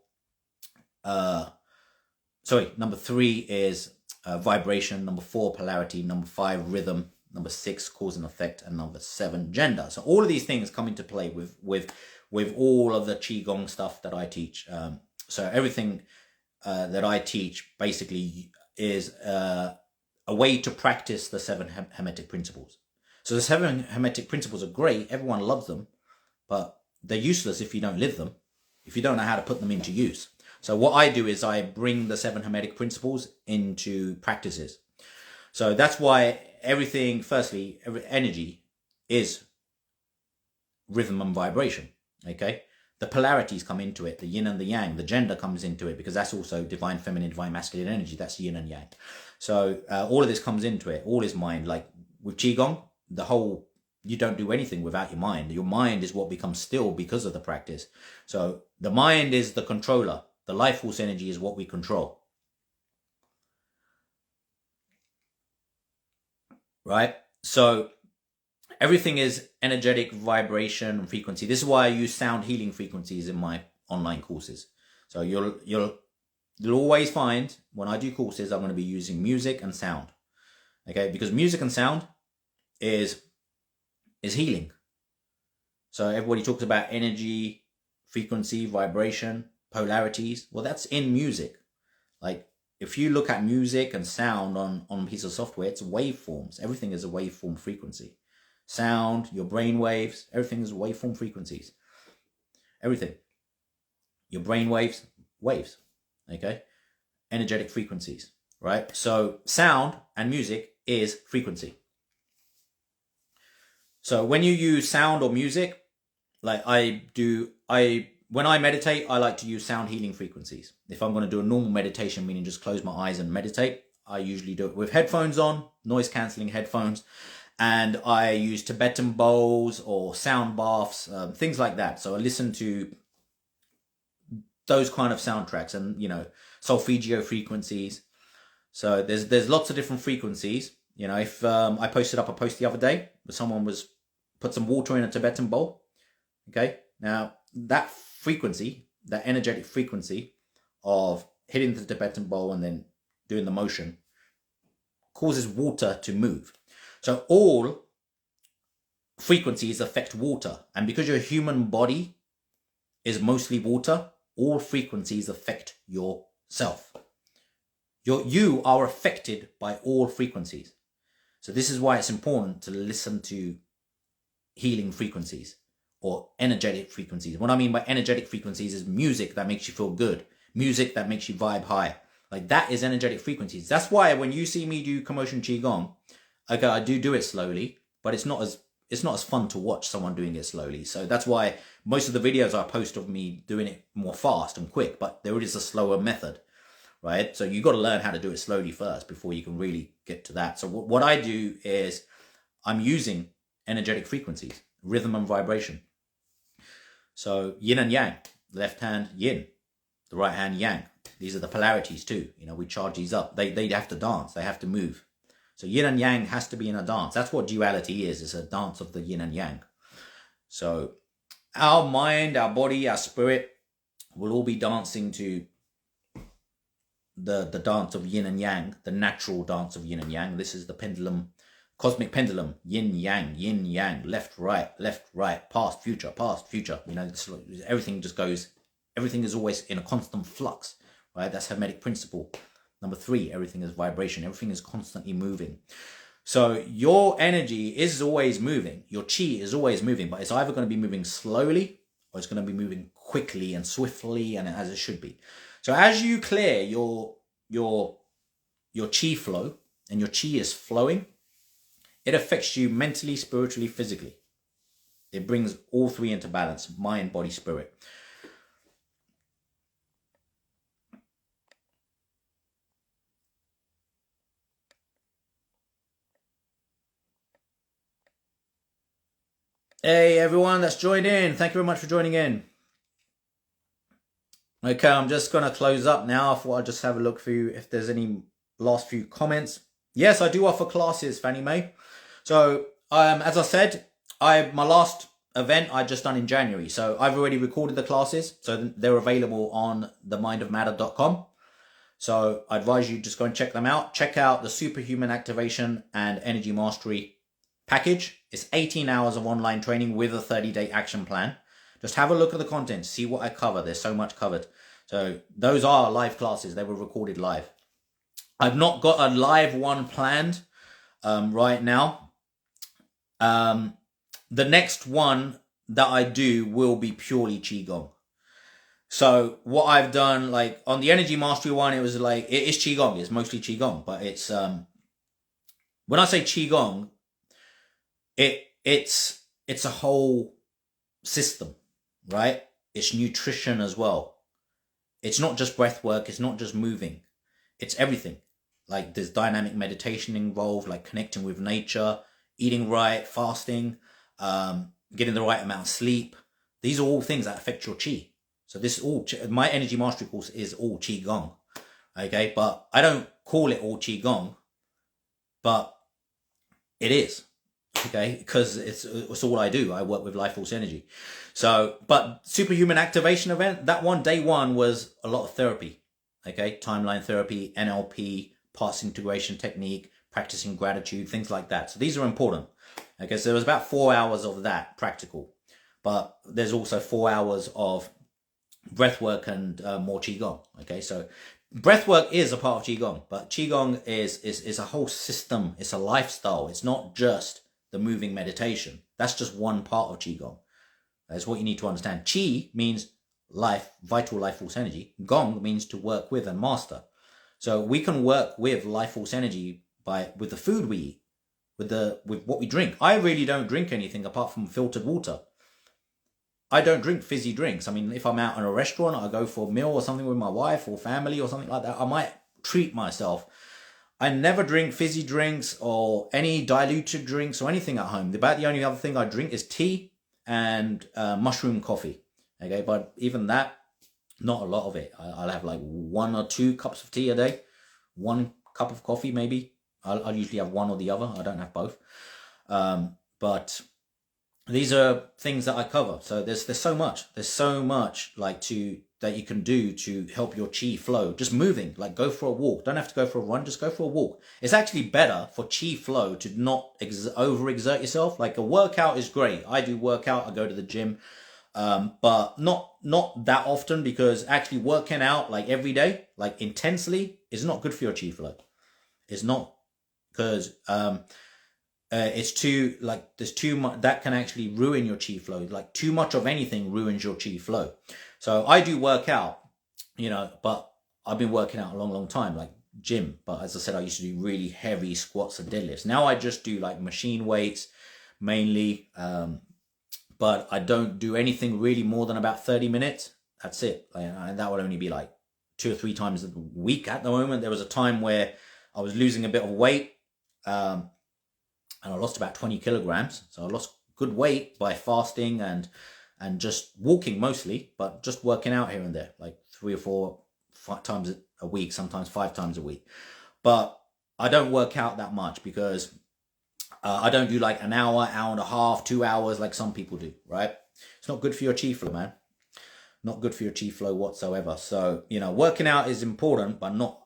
Speaker 2: number 3 is vibration. Number 4, polarity. Number 5, rhythm. Number 6, cause and effect. And number 7, gender. So all of these things come into play with all of the Qigong stuff that I teach. So everything that I teach basically is a way to practice the 7 Hermetic principles. So the 7 Hermetic principles are great. Everyone loves them, but they're useless if you don't live them, if you don't know how to put them into use. So what I do is I bring the 7 Hermetic principles into practices. So that's why everything, firstly, every energy is rhythm and vibration, okay? The polarities come into it, the yin and the yang, the gender comes into it, because that's also divine feminine, divine masculine energy, that's yin and yang. So all of this comes into it, all is mind. Like with Qigong, you don't do anything without your mind. Your mind is what becomes still because of the practice. So the mind is the controller. The life force energy is what we control. Right? So everything is energetic, vibration, and frequency. This is why I use sound healing frequencies in my online courses. So you'll always find when I do courses, I'm going to be using music and sound. Okay? Because music and sound is healing. So everybody talks about energy, frequency, vibration, polarities. Well, that's in music. Like if you look at music and sound on a piece of software, it's waveforms. Everything is a waveform frequency. Sound, your brain waves, everything is waveform frequencies. Everything. Your brain waves, okay? Energetic frequencies, right? So sound and music is frequency. So when you use sound or music, like when I meditate, I like to use sound healing frequencies. If I'm going to do a normal meditation, meaning just close my eyes and meditate, I usually do it with headphones on, noise cancelling headphones, and I use Tibetan bowls or sound baths, things like that. So I listen to those kind of soundtracks and, you know, solfeggio frequencies. So there's lots of different frequencies. You know, if I posted up a post the other day where someone put some water in a Tibetan bowl. Okay, now that frequency, that energetic frequency of hitting the Tibetan bowl and then doing the motion causes water to move. So all frequencies affect water. And because your human body is mostly water, all frequencies affect yourself. You are affected by all frequencies. So this is why it's important to listen to healing frequencies or energetic frequencies. What I mean by energetic frequencies is music that makes you feel good, music that makes you vibe high. Like that is energetic frequencies. That's why when you see me do KAMOTiON QiGong, okay, I do it slowly, but it's not as fun to watch someone doing it slowly. So that's why most of the videos I post of me doing it more fast and quick, but there is a slower method, right? So you got to learn how to do it slowly first before you can really get to that. So what I do is I'm using energetic frequencies, rhythm and vibration. So yin and yang, left hand yin, the right hand yang. These are the polarities too. You know, we charge these up. They have to dance. They have to move. So yin and yang has to be in a dance. That's what duality is. It's a dance of the yin and yang. So our mind, our body, our spirit will all be dancing to the dance of yin and yang, the natural dance of yin and yang. This is the pendulum, cosmic pendulum, yin, yang, left, right, past, future. You know, everything just goes, everything is always in a constant flux, right? That's Hermetic principle. Number 3, everything is vibration. Everything is constantly moving. So your energy is always moving. Your chi is always moving, but it's either going to be moving slowly or it's going to be moving quickly and swiftly and as it should be. So as you clear your chi flow and your chi is flowing, it affects you mentally, spiritually, physically. It brings all 3 into balance, mind, body, spirit. Hey everyone that's joined in, thank you very much for joining in. Okay, I'm just going to close up now. I thought I'd just have a look for you if there's any last few comments. Yes, I do offer classes, Fannie Mae. So, as I said, my last event I just done in January. So I've already recorded the classes. So they're available on themindofmatter.com. So I advise you just go and check them out. Check out the Superhuman Activation and Energy Mastery package. It's 18 hours of online training with a 30-day action plan. Just have a look at the content, see what I cover. There's so much covered. So those are live classes. They were recorded live. I've not got a live one planned right now. The next one that I do will be purely Qigong. So what I've done, like on the Energy Mastery one, it was like, it is Qigong. It's mostly Qigong, but it's, when I say Qigong, it's a whole system, right? It's nutrition as well. It's not just breath work. It's not just moving. It's everything. Like there's dynamic meditation involved, like connecting with nature, eating right, fasting, getting the right amount of sleep. These are all things that affect your chi. So this is all, my Energy Mastery course is all Qigong. Okay, but I don't call it all Qigong, but it is. Okay, because it's all I do. I work with life force energy. So, but Superhuman Activation event, that one, day one was a lot of therapy. Okay, timeline therapy, NLP, past integration technique, practicing gratitude, things like that. So these are important. Okay, so there was about 4 hours of that practical, but there's also 4 hours of breathwork and more Qigong. Okay, so breathwork is a part of Qigong, but Qigong is a whole system. It's a lifestyle. It's not just the moving meditation. That's just one part of Qigong. That's what you need to understand. Qi means life, vital life force energy. Gong means to work with and master. So we can work with life force energy with the food we eat, with what we drink. I really don't drink anything apart from filtered water. I don't drink fizzy drinks. I mean, if I'm out in a restaurant, I go for a meal or something with my wife or family or something like that, I might treat myself. I never drink fizzy drinks or any diluted drinks or anything at home. About the only other thing I drink is tea and mushroom coffee. Okay, but even that, not a lot of it. I'll have like 1 or 2 cups of tea a day, 1 cup of coffee maybe. I'll usually have one or the other. I don't have both. But these are things that I cover. So there's so much. There's so much like that you can do to help your chi flow. Just moving, like go for a walk. Don't have to go for a run. Just go for a walk. It's actually better for chi flow to not overexert yourself. Like a workout is great. I do workout. I go to the gym, but not that often, because actually working out like every day, like intensely, is not good for your chi flow. It's not, because it's too, like, there's too much that can actually ruin your chi flow. Like, too much of anything ruins your chi flow. So I do work out, you know, but I've been working out a long time, like gym. But as I said, I used to do really heavy squats and deadlifts. Now I just do like machine weights mainly, but I don't do anything really more than about 30 minutes. That's it. And that will only be like 2 or 3 times a week at the moment. There was a time where I was losing a bit of weight, and I lost about 20 kilograms. So I lost good weight by fasting and just walking mostly, but just working out here and there, like 3 or 4 times a week, sometimes 5 times a week. But I don't work out that much because I don't do like an hour, hour and a half, 2 hours like some people do, right? It's not good for your chi flow, man. Not good for your chi flow whatsoever. So, you know, working out is important, but not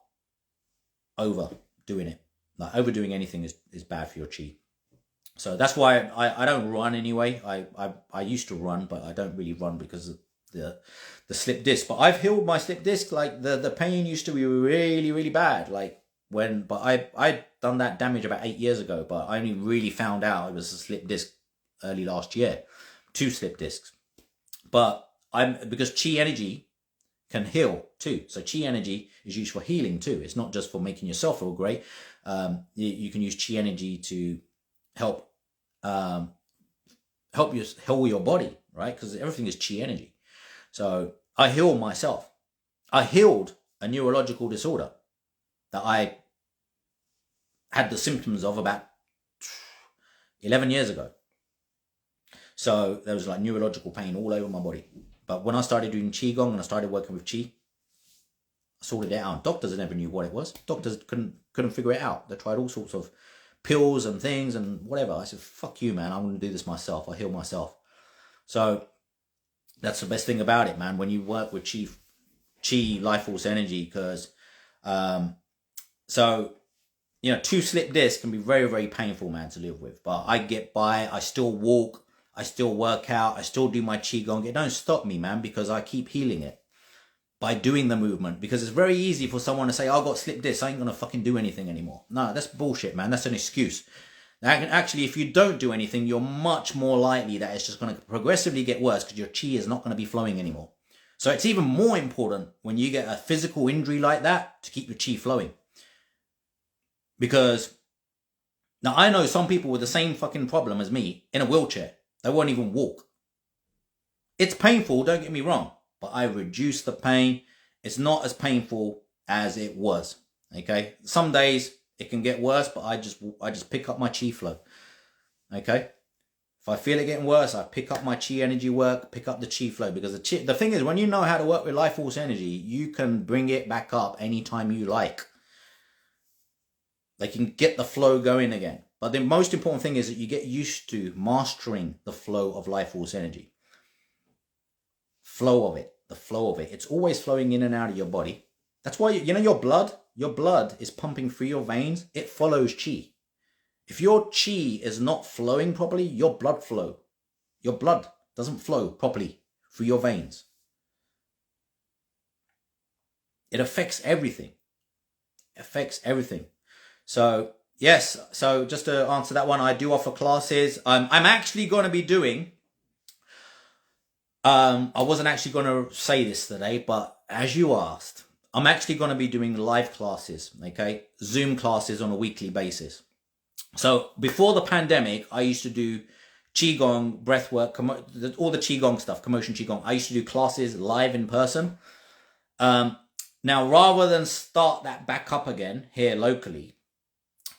Speaker 2: overdoing it. Like, overdoing anything is bad for your chi. So that's why I don't run anyway. I used to run, but I don't really run because of the slip disc. But I've healed my slip disc. Like, the pain used to be really bad. Like, but I'd done that damage about 8 years ago, but I only really found out it was a slip disc early last year. 2 slip discs. But because chi energy can heal too. So chi energy is used for healing too. It's not just for making yourself feel great. You can use chi energy to help you heal your body, right? Because everything is chi energy. So I heal myself. I healed a neurological disorder that I had the symptoms of about 11 years ago. So there was like neurological pain all over my body. But when I started doing qigong and I started working with chi, I sorted it out. Doctors never knew what it was. Doctors couldn't figure it out. They tried all sorts of pills and things and whatever. I said, fuck you, man. I'm going to do this myself. I heal myself. So that's the best thing about it, man. When you work with chi, life force energy, because so, you know, 2 slip discs can be very painful, man, to live with. But I get by. I still walk. I still work out. I still do my qigong. It don't stop me, man, because I keep healing it by doing the movement. Because it's very easy for someone to say, oh, I got slip disc, I ain't gonna fucking do anything anymore. No, that's bullshit, man. That's an excuse. Actually, if you don't do anything, you're much more likely that it's just going to progressively get worse because your chi is not going to be flowing anymore. So it's even more important when you get a physical injury like that to keep your chi flowing. Because now I know some people with the same fucking problem as me in a wheelchair. They won't even walk. It's painful, don't get me wrong, but I reduced the pain. It's not as painful as it was. Okay, some days it can get worse, but I just pick up my chi flow. Okay, if I feel it getting worse, I pick up my chi energy work, pick up the chi flow, because the thing is, when you know how to work with life force energy, you can bring it back up anytime you like. They can get the flow going again. But the most important thing is that you get used to mastering the flow of life force energy. Flow of it, the flow of it. It's always flowing in and out of your body. That's why, you know, your blood is pumping through your veins. It follows chi. If your chi is not flowing properly, your blood doesn't flow properly through your veins. It affects everything. So, yes, so just to answer that one, I do offer classes. I'm actually going to be doing, I wasn't actually going to say this today, but as you asked, I'm actually going to be doing live classes, okay? Zoom classes on a weekly basis. So before the pandemic, I used to do Qigong, Breathwork, all the Qigong stuff, KAMOTiON QiGong. I used to do classes live in person. Now, rather than start that back up again here locally,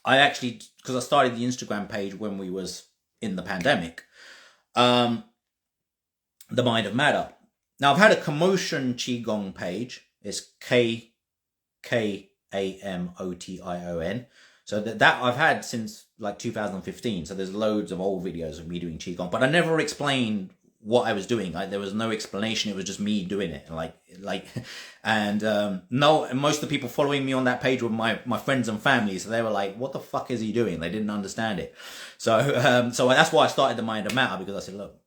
Speaker 2: I actually, because I started the Instagram page when we was in the pandemic, The Mind of Matter. Now, I've had a KAMOTiON QiGong page. It's KAMOTION. So that I've had since like 2015. So there's loads of old videos of me doing Qigong, but I never explained what I was doing. There was no explanation. It was just me doing it. And most of the people following me on that page were my friends and family. So they were like, what the fuck is he doing? They didn't understand it. So that's why I started The Mind of Matter, because I said, look,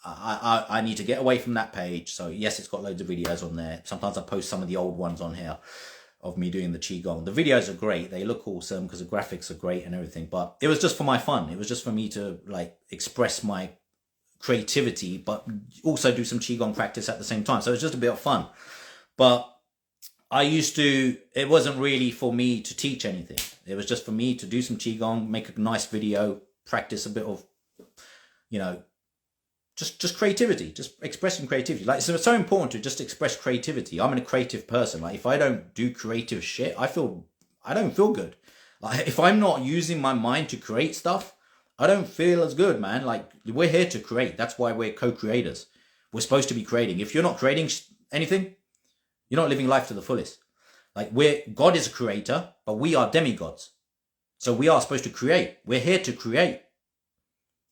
Speaker 2: I need to get away from that page. So yes, it's got loads of videos on there. Sometimes I post some of the old ones on here of me doing the Qigong. The videos are great. They look awesome because the graphics are great and everything. But it was just for my fun. It was just for me to like express my creativity, but also do some Qigong practice at the same time. So it was just a bit of fun. But it wasn't really for me to teach anything. It was just for me to do some Qigong, make a nice video, practice a bit of, you know, just creativity, just expressing creativity. Like, it's so important to just express creativity. I'm a creative person. Like, if I don't do creative shit, I don't feel good. Like, if I'm not using my mind to create stuff, I don't feel as good, man. Like, we're here to create. That's why we're co-creators. We're supposed to be creating. If you're not creating anything, you're not living life to the fullest. Like, God is a creator, but we are demigods. So we are supposed to create. We're here to create.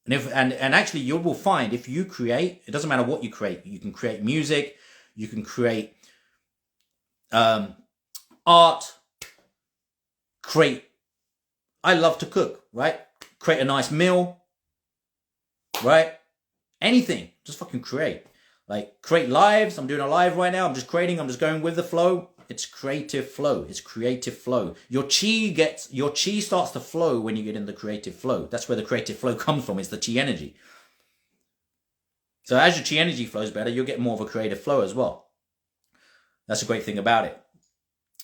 Speaker 2: And actually, you will find if you create, it doesn't matter what you create. You can create music, you can create art, I love to cook, right? Create a nice meal, right? Anything, just fucking create. Like, create lives. I'm doing a live right now. I'm just creating. I'm just going with the flow. It's creative flow. It's creative flow. Your chi starts to flow when you get in the creative flow. That's where the creative flow comes from, is the chi energy. So as your chi energy flows better, you'll get more of a creative flow as well. That's a great thing about it.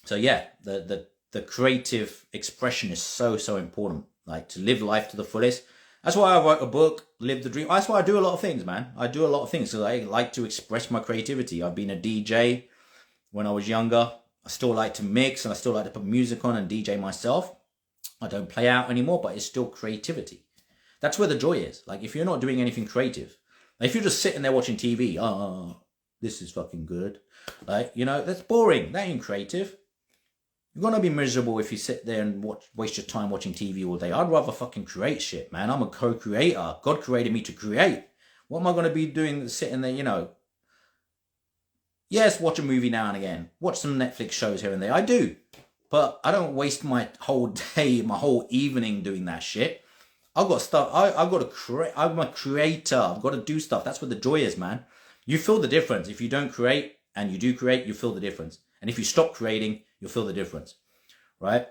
Speaker 2: So yeah, the creative expression is so important. Like, to live life to the fullest. That's why I wrote a book, Live the Dream. That's why I do a lot of things, man. I do a lot of things because I like to express my creativity. I've been a DJ when I was younger. I still like to mix and I still like to put music on and DJ myself. I don't play out anymore, but it's still creativity. That's where the joy is. Like, if you're not doing anything creative, like if you're just sitting there watching TV, this is fucking good. Like, you know, that's boring. That ain't creative. You're going to be miserable if you sit there and waste your time watching TV all day. I'd rather fucking create shit, man. I'm a co-creator. God created me to create. What am I going to be doing sitting there, you know? Yes, watch a movie now and again. Watch some Netflix shows here and there. I do. But I don't waste my whole day, my whole evening doing that shit. I've got stuff. I've got to create. I'm a creator. I've got to do stuff. That's where the joy is, man. You feel the difference. If you don't create and you do create, you feel the difference. And if you stop creating, you'll feel the difference, right?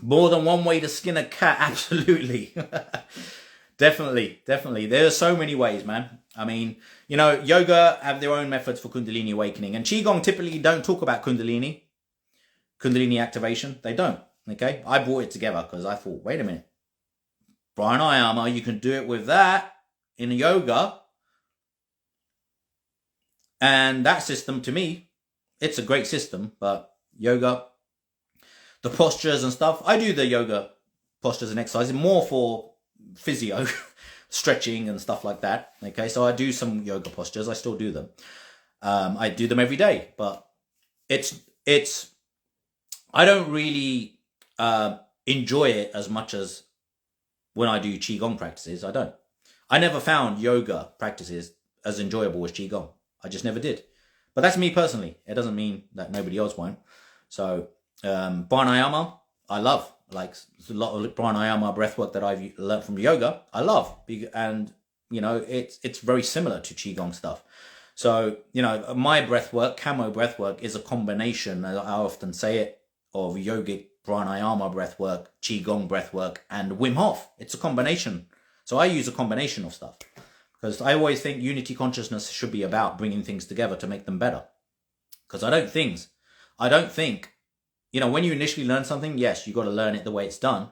Speaker 2: More than one way to skin a cat, absolutely. Definitely. There are so many ways, man. I mean, you know, yoga have their own methods for Kundalini awakening. And Qigong typically don't talk about Kundalini activation. They don't, okay? I brought it together because I thought, wait a minute. Pranayama, you can do it with that in yoga. And that system, to me, it's a great system. But yoga, the postures and stuff, I do the yoga postures and exercises more for physio, stretching and stuff like that. Okay, so I do some yoga postures. I still do them. I do them every day. But it's I don't really enjoy it as much as when I do Qigong practices. I don't. I never found yoga practices as enjoyable as Qigong. I just never did. But that's me personally. It doesn't mean that nobody else won't. So, pranayama, I love. Like, a lot of pranayama breathwork that I've learned from yoga, I love. And, you know, it's very similar to Qigong stuff. So, you know, my breathwork, Kamo breathwork, is a combination, I often say it, of yogic pranayama breathwork, Qigong breathwork, and Wim Hof. It's a combination. So I use a combination of stuff. Because I always think unity consciousness should be about bringing things together to make them better. Because I don't think, you know, when you initially learn something, yes, you got to learn it the way it's done.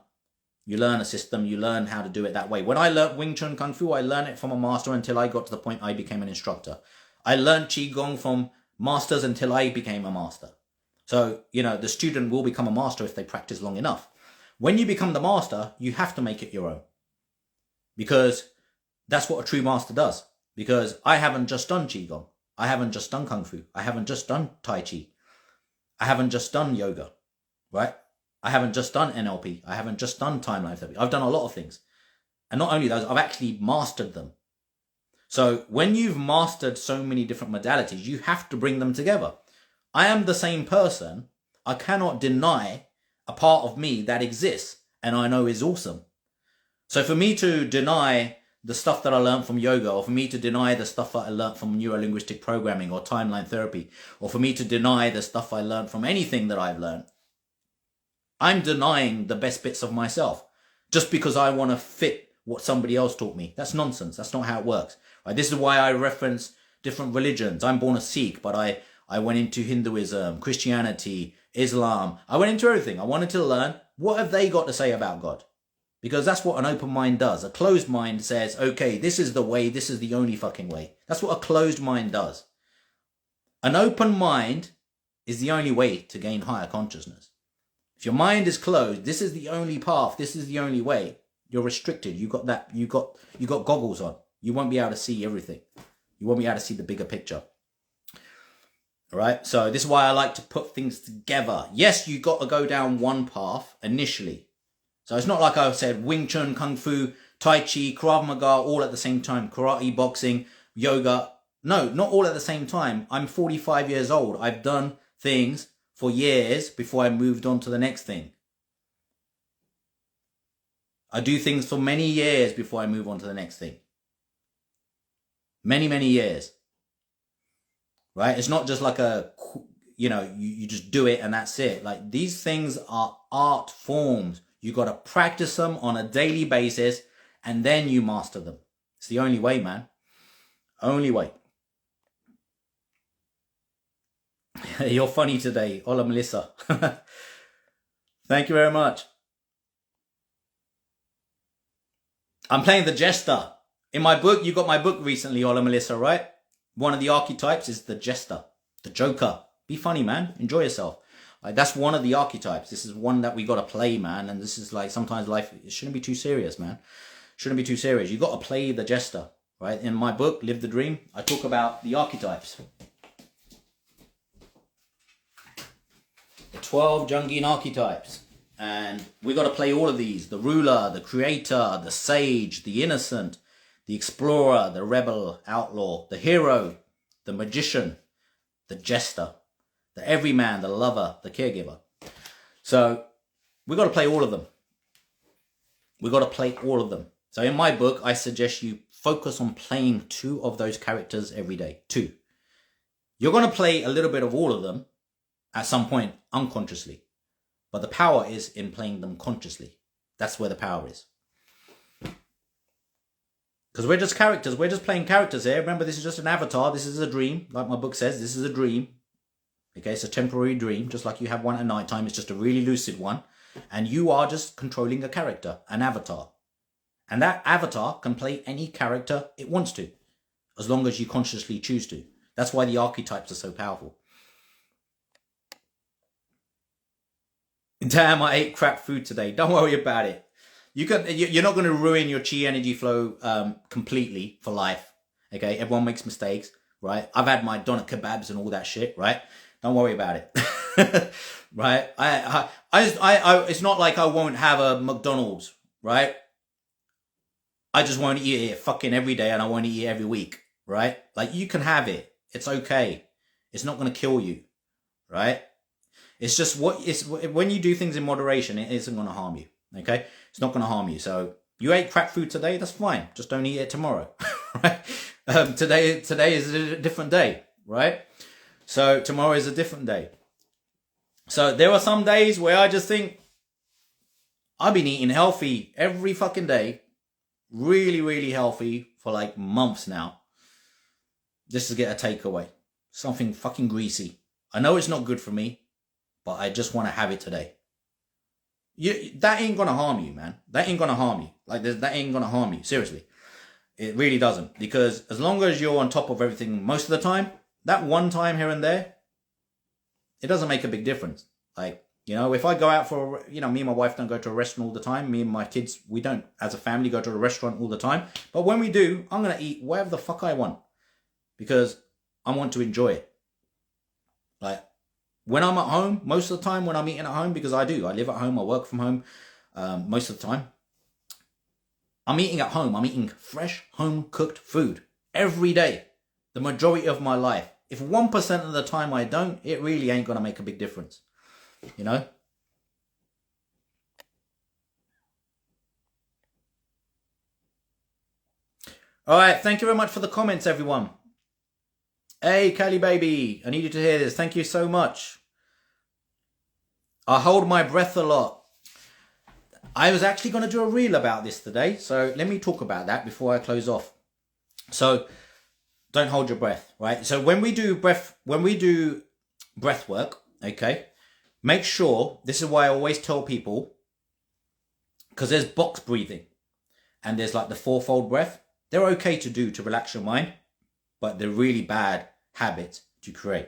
Speaker 2: You learn a system, you learn how to do it that way. When I learned Wing Chun Kung Fu, I learned it from a master until I got to the point I became an instructor. I learned Qigong from masters until I became a master. So, you know, the student will become a master if they practice long enough. When you become the master, you have to make it your own. Because that's what a true master does. Because I haven't just done Qigong. I haven't just done Kung Fu. I haven't just done Tai Chi. I haven't just done yoga, right? I haven't just done NLP. I haven't just done timeline therapy. I've done a lot of things. And not only those, I've actually mastered them. So when you've mastered so many different modalities, you have to bring them together. I am the same person. I cannot deny a part of me that exists and I know is awesome. So for me to deny the stuff that I learned from yoga, or for me to deny the stuff that I learned from neuro-linguistic programming or timeline therapy, or for me to deny the stuff I learned from anything that I've learned, I'm denying the best bits of myself just because I want to fit what somebody else taught me. That's nonsense. That's not how it works. Right? This is why I reference different religions. I'm born a Sikh, but I went into Hinduism, Christianity, Islam. I went into everything. I wanted to learn, what have they got to say about God? Because that's what an open mind does. A closed mind says, okay, this is the way, this is the only fucking way. That's what a closed mind does. An open mind is the only way to gain higher consciousness. If your mind is closed, this is the only path, this is the only way, you're restricted. You got goggles on. You won't be able to see everything. You won't be able to see the bigger picture. All right? So this is why I like to put things together. Yes, you got to go down one path initially. So it's not like I said Wing Chun, Kung Fu, Tai Chi, Krav Maga all at the same time, karate, boxing, yoga. No, not all at the same time. I'm 45 years old. I've done things for years before I moved on to the next thing. I do things for many years before I move on to the next thing. Many, many years. Right? It's not just like you just do it and that's it. Like, these things are art forms. You got to practice them on a daily basis and then you master them. It's the only way, man. Only way. You're funny today. Hola, Melissa. Thank you very much. I'm playing the Jester. In my book, you got my book recently, Hola, Melissa, right? One of the archetypes is the Jester, the Joker. Be funny, man. Enjoy yourself. Like, that's one of the archetypes. This is one that we got to play, man. And this is like, sometimes life, it shouldn't be too serious, man. Shouldn't be too serious. You got to play the Jester, right? In my book, Live the Dream, I talk about the archetypes. The 12 Jungian archetypes. And we got to play all of these. The ruler, the creator, the sage, the innocent, the explorer, the rebel, outlaw, the hero, the magician, the jester, the everyman, the lover, the caregiver. So we got to play all of them. We got to play all of them. So in my book, I suggest you focus on playing 2 of those characters every day. 2. You're going to play a little bit of all of them at some point unconsciously. But the power is in playing them consciously. That's where the power is. Because we're just characters. We're just playing characters here. Remember, this is just an avatar. This is a dream. Like my book says, this is a dream. Okay, it's a temporary dream. Just like you have one at night time. It's just a really lucid one. And you are just controlling a character, an avatar. And that avatar can play any character it wants to. As long as you consciously choose to. That's why the archetypes are so powerful. Damn, I ate crap food today. Don't worry about it. You're not going to ruin your chi energy flow completely for life. Okay, everyone makes mistakes, right? I've had my doner kebabs and all that shit, right? Don't worry about it, right? It's not like I won't have a McDonald's, right? I just won't eat it fucking every day, and I won't eat it every week, right? Like, you can have it. It's okay. It's not going to kill you, right? It's just when you do things in moderation, it isn't going to harm you. Okay, it's not going to harm you. So you ate crap food today, that's fine. Just don't eat it tomorrow. Right? Today is a different day, right? So tomorrow is a different day. So there are some days where I just think I've been eating healthy every fucking day, really, really healthy for like months now, just to get a takeaway, something fucking greasy. I know it's not good for me, but I just want to have it today. That ain't going to harm you, man. That ain't going to harm you. Like, that ain't going to harm you. Seriously. It really doesn't. Because as long as you're on top of everything most of the time, that one time here and there, it doesn't make a big difference. Like, if I go out for, me and my wife don't go to a restaurant all the time. Me and my kids, we don't, as a family, go to a restaurant all the time. But when we do, I'm going to eat whatever the fuck I want. Because I want to enjoy it. Like, when I'm at home, most of the time when I'm eating at home, because I live at home, I work from home most of the time. I'm eating at home. I'm eating fresh, home-cooked food every day, the majority of my life. If 1% of the time I don't, it really ain't going to make a big difference, All right, thank you very much for the comments, everyone. Hey, Cali baby, I need you to hear this. Thank you so much. I hold my breath a lot. I was actually going to do a reel about this today, so let me talk about that before I close off. So, don't hold your breath, right? So when we do breath work, okay, make sure, this is why I always tell people, because there's box breathing and there's like the fourfold breath. They're okay to do to relax your mind, but they're really bad habits to create.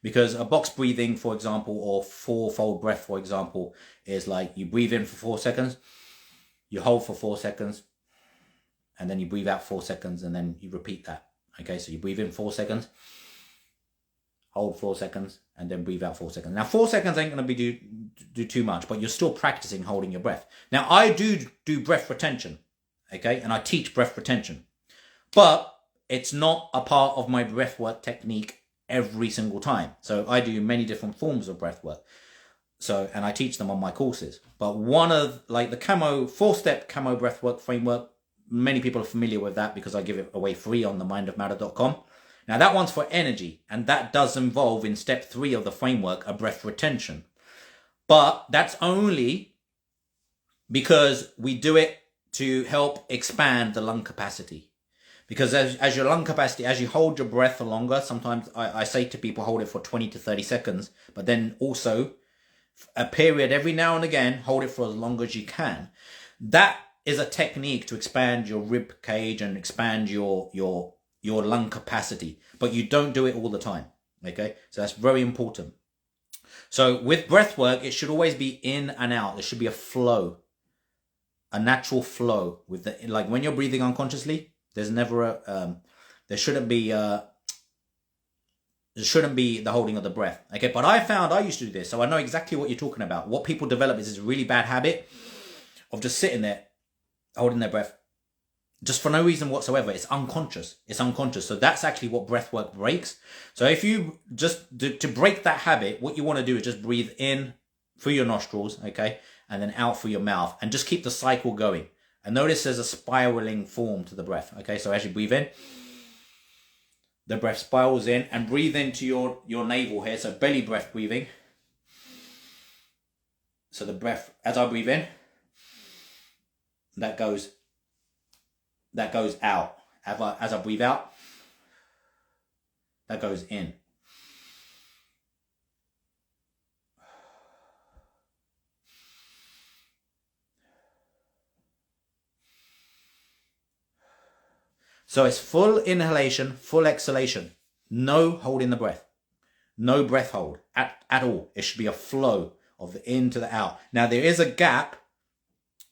Speaker 2: Because a box breathing, for example, or fourfold breath, for example, is like you breathe in for 4 seconds, you hold for 4 seconds, and then you breathe out 4 seconds, and then you repeat that. Okay, so you breathe in 4 seconds, hold 4 seconds, and then breathe out 4 seconds. Now, 4 seconds ain't going to be do too much, but you're still practicing holding your breath. Now, I do breath retention, okay, and I teach breath retention, but it's not a part of my breathwork technique every single time. So I do many different forms of breathwork. So, and I teach them on my courses. But one of like the four-step Kamo breathwork framework, many people are familiar with that because I give it away free on themindofmatter.com. Now that one's for energy, and that does involve in step 3 of the framework a breath retention. But that's only because we do it to help expand the lung capacity. Because as your lung capacity, as you hold your breath for longer, sometimes I say to people, hold it for 20 to 30 seconds, but then also a period every now and again, hold it for as long as you can. That is a technique to expand your rib cage and expand your lung capacity, but you don't do it all the time. Okay, so that's very important. So with breath work, it should always be in and out. There should be a flow, a natural flow with the, like when you're breathing unconsciously, there's never a, there shouldn't be the holding of the breath. Okay, but I found I used to do this, so I know exactly what you're talking about. What people develop is this really bad habit of just sitting there, holding their breath, just for no reason whatsoever. It's unconscious. It's unconscious. So that's actually what breath work breaks. So if you just, to break that habit, what you want to do is just breathe in through your nostrils, okay, and then out through your mouth, and just keep the cycle going. And notice there's a spiraling form to the breath. Okay, so as you breathe in, the breath spirals in, and breathe into your navel here. So belly breath breathing. So the breath, as I breathe in, that goes out. As I breathe out, that goes in. So it's full inhalation, full exhalation. No holding the breath. No breath hold at all. It should be a flow of the in to the out. Now there is a gap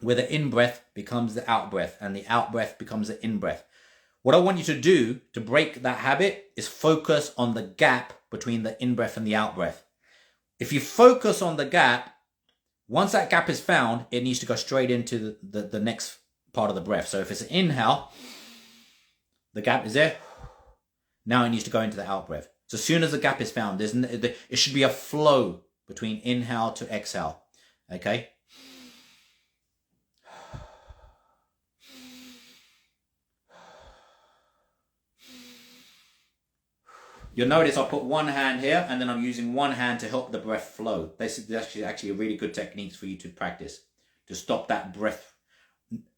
Speaker 2: where the in breath becomes the out breath and the out breath becomes the in breath. What I want you to do to break that habit is focus on the gap between the in breath and the out breath. If you focus on the gap, once that gap is found, it needs to go straight into the next part of the breath. So if it's an inhale, the gap is there. Now it needs to go into the out breath. So as soon as the gap is found, it should be a flow between inhale to exhale. Okay? You'll notice I put one hand here, and then I'm using one hand to help the breath flow. This is actually a really good technique for you to practice, to stop that breath,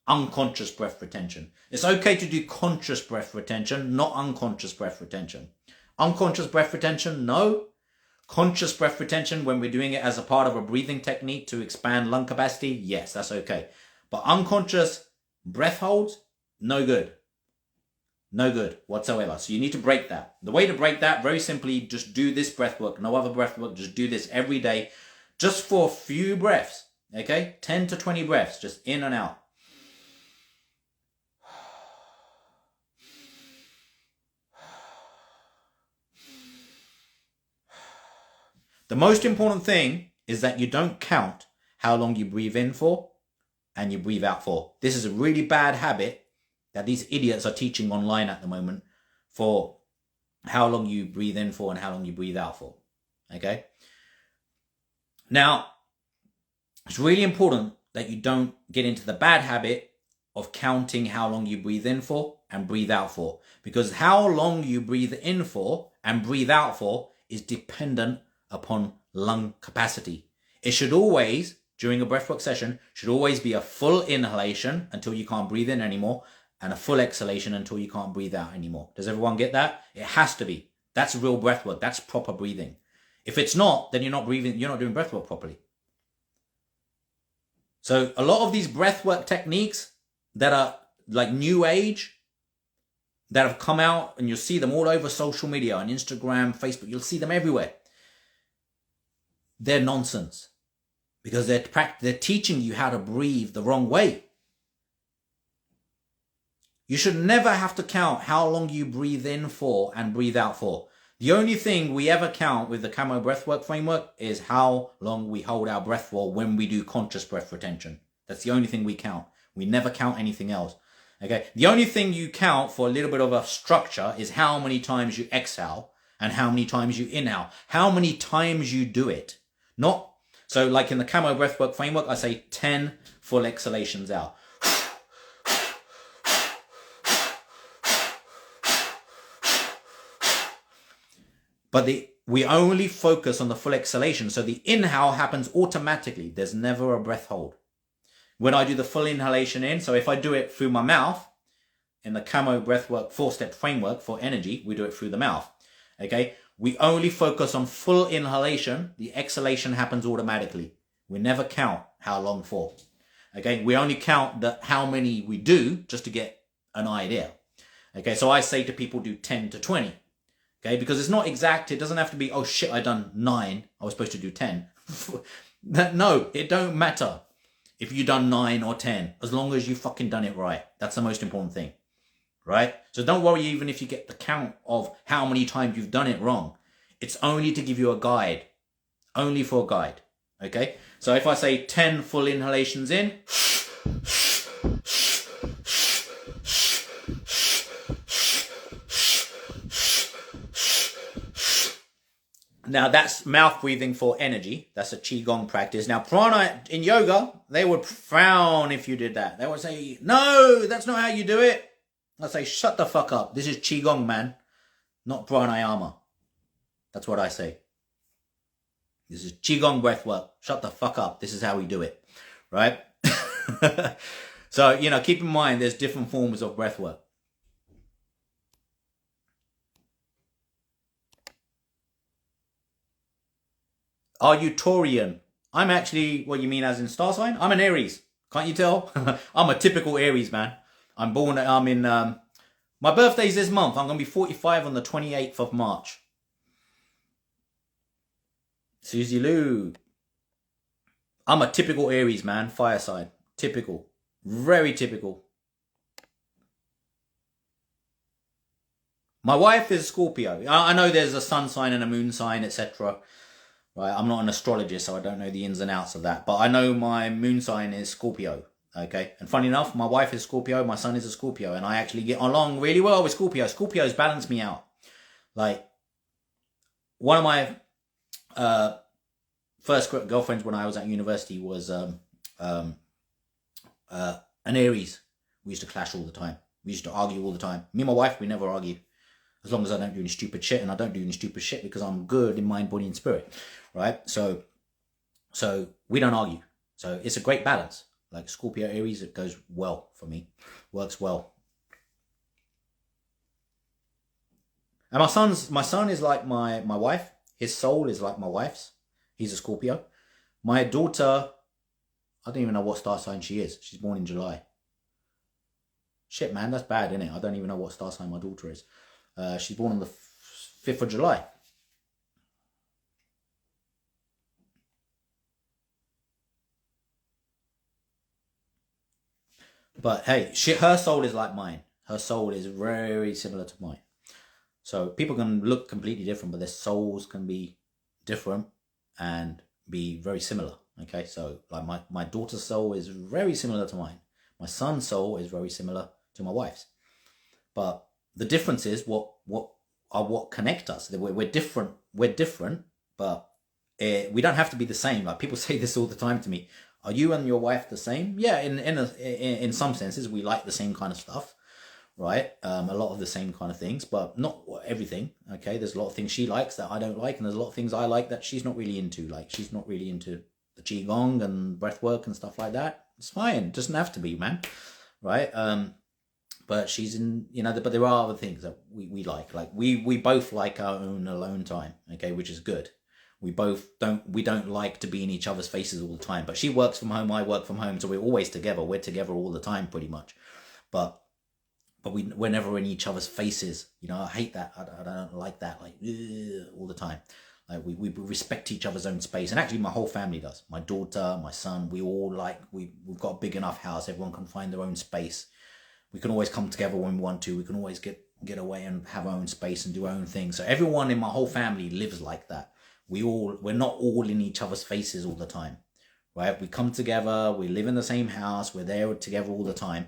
Speaker 2: unconscious breath retention. It's okay to do conscious breath retention, not unconscious breath retention. Unconscious breath retention, no. Conscious breath retention, when we're doing it as a part of a breathing technique to expand lung capacity, yes, that's okay. But unconscious breath holds, no good. No good whatsoever. So you need to break that. The way to break that, very simply, just do this breath work, no other breath work. Just do this every day, just for a few breaths, okay? 10 to 20 breaths, just in and out. The most important thing is that you don't count how long you breathe in for and you breathe out for. This is a really bad habit that these idiots are teaching online at the moment, for how long you breathe in for and how long you breathe out for. Okay? Now, it's really important that you don't get into the bad habit of counting how long you breathe in for and breathe out for. Because how long you breathe in for and breathe out for is dependent upon lung capacity. It should always, during a breathwork session, should always be a full inhalation until you can't breathe in anymore and a full exhalation until you can't breathe out anymore. Does everyone get that? It has to be. That's real breathwork. That's proper breathing. If it's not, then you're not breathing, you're not doing breathwork properly. So a lot of these breathwork techniques that are like new age, that have come out, and you'll see them all over social media, on Instagram, Facebook, you'll see them everywhere. They're nonsense, because they're teaching you how to breathe the wrong way. You should never have to count how long you breathe in for and breathe out for. The only thing we ever count with the Kamo breathwork framework is how long we hold our breath for when we do conscious breath retention. That's the only thing we count. We never count anything else. Okay. The only thing you count for a little bit of a structure is how many times you exhale and how many times you inhale. How many times you do it. Not, so like in the Kamo breathwork framework, I say 10 full exhalations out. But we only focus on the full exhalation. So the inhale happens automatically. There's never a breath hold. When I do the full inhalation in, so if I do it through my mouth, in the Kamo breathwork 4-step framework for energy, we do it through the mouth. Okay? We only focus on full inhalation. The exhalation happens automatically. We never count how long for. Okay? We only count how many we do just to get an idea. Okay? So I say to people, do 10 to 20. Okay? Because it's not exact. It doesn't have to be, oh shit, I done 9. I was supposed to do 10. No, it don't matter if you done 9 or 10, as long as you fucking done it right. That's the most important thing, right? So don't worry even if you get the count of how many times you've done it wrong. It's only to give you a guide, only for a guide, okay? So if I say 10 full inhalations in, now that's mouth breathing for energy. That's a qigong practice. Now prana in yoga, they would frown if you did that. They would say, no, that's not how you do it. I'd say, shut the fuck up. This is qigong, man, not pranayama. That's what I say. This is qigong breathwork. Shut the fuck up. This is how we do it, right? So, you know, keep in mind there's different forms of breathwork. Are you Taurian? I'm actually, what you mean as in star sign? I'm an Aries. Can't you tell? I'm a typical Aries, man. I'm in, my birthday's this month. I'm going to be 45 on the 28th of March. Susie Lou. I'm a typical Aries, man. Fireside. Typical. Very typical. My wife is Scorpio. I know there's a sun sign and a moon sign, etc. Right, I'm not an astrologist, so I don't know the ins and outs of that. But I know my moon sign is Scorpio, okay? And funny enough, my wife is Scorpio, my son is a Scorpio, and I actually get along really well with Scorpio. Scorpios balance me out. Like, one of my first girlfriends when I was at university was an Aries. We used to clash all the time. We used to argue all the time. Me and my wife, we never argue. As long as I don't do any stupid shit, and I don't do any stupid shit because I'm good in mind, body, and spirit, right? So we don't argue. So it's a great balance. Like Scorpio Aries, it goes well for me, works well. And my son is like my wife. His soul is like my wife's. He's a Scorpio. My daughter, I don't even know what star sign she is. She's born in July. Shit, man, that's bad, isn't it? I don't even know what star sign my daughter is. She's born on the 5th of July. But hey, her soul is like mine. Her soul is very similar to mine. So people can look completely different, but their souls can be different and be very similar. Okay, so like my daughter's soul is very similar to mine. My son's soul is very similar to my wife's. But the difference is what connect us. We're different. We're different, but we don't have to be the same. Like people say this all the time to me. Are you and your wife the same? Yeah, in some senses, we like the same kind of stuff, right? A lot of the same kind of things, but not everything. Okay, there's a lot of things she likes that I don't like, and there's a lot of things I like that she's not really into. Like, she's not really into the qigong and breathwork and stuff like that. It's fine. It doesn't have to be, man. Right? But she's in, but there are other things that we like. Like, we both like our own alone time. Okay, which is good. We don't like to be in each other's faces all the time. But she works from home, I work from home, so we're always together. We're together all the time, pretty much. But we're never in each other's faces. I hate that. I don't like that, like, all the time. Like, we respect each other's own space. And actually, my whole family does. My daughter, my son, we all we've got a big enough house. Everyone can find their own space. We can always come together when we want to. We can always get away and have our own space and do our own thing. So everyone in my whole family lives like that. We're not all in each other's faces all the time, right? We come together. We live in the same house. We're there together all the time.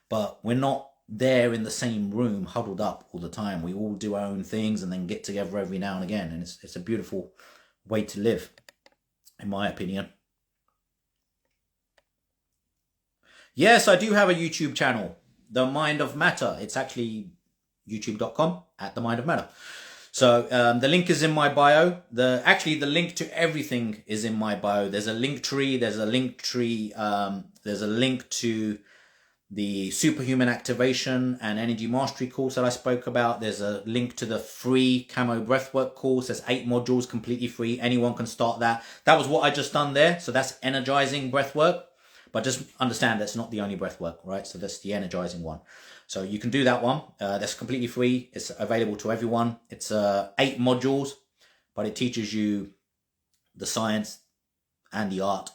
Speaker 2: But we're not there in the same room huddled up all the time. We all do our own things and then get together every now and again, and it's a beautiful way to live, in my opinion. Yes, I do have a YouTube channel, The Mind of Matter. It's actually youtube.com /The Mind of Matter. So the link is in my bio. The link to everything is in my bio. There's a link tree. There's a link to the Superhuman Activation and Energy Mastery course that I spoke about. There's a link to the free Camo Breathwork course. There's 8 modules, completely free. Anyone can start that. That was what I just done there. So that's energizing breathwork. But just understand that's not the only breathwork, right? So that's the energizing one. So you can do that one. That's completely free. It's available to everyone. It's 8 modules, but it teaches you the science and the art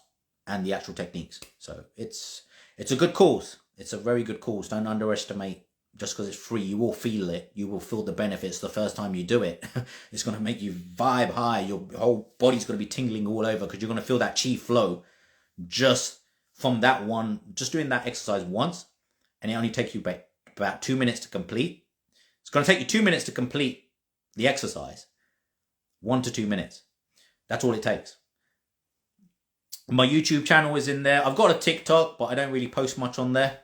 Speaker 2: and the actual techniques. So it's a good course. It's a very good course. Don't underestimate, just because it's free, you will feel it. You will feel the benefits the first time you do it. It's going to make you vibe high. Your whole body's going to be tingling all over because you're going to feel that chi flow just from that one, just doing that exercise once. And it only takes you about 2 minutes to complete. It's going to take you 2 minutes to complete the exercise. 1 to 2 minutes. That's all it takes. My YouTube channel is in there. I've got a TikTok, but I don't really post much on there.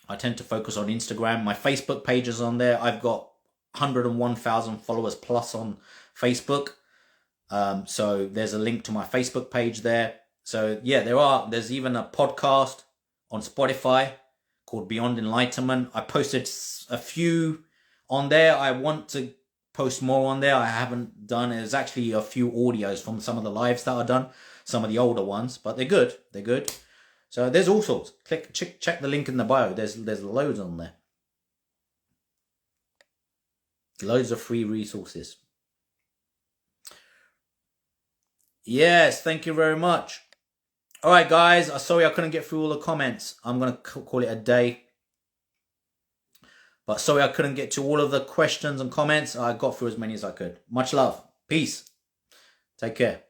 Speaker 2: I tend to focus on Instagram. My Facebook page is on there. I've got 101,000 followers plus on Facebook. So there's a link to my Facebook page there. So yeah, there's even a podcast on Spotify called Beyond Enlightenment. I posted a few on there. I want to post more on there. I haven't done. There's actually a few audios from some of the lives that I've done, some of the older ones, but they're good. They're good. So there's all sorts. Check the link in the bio. There's loads on there. Loads of free resources. Yes, thank you very much. All right, guys. Sorry I couldn't get through all the comments. I'm going to call it a day. But sorry I couldn't get to all of the questions and comments. I got through as many as I could. Much love. Peace. Take care.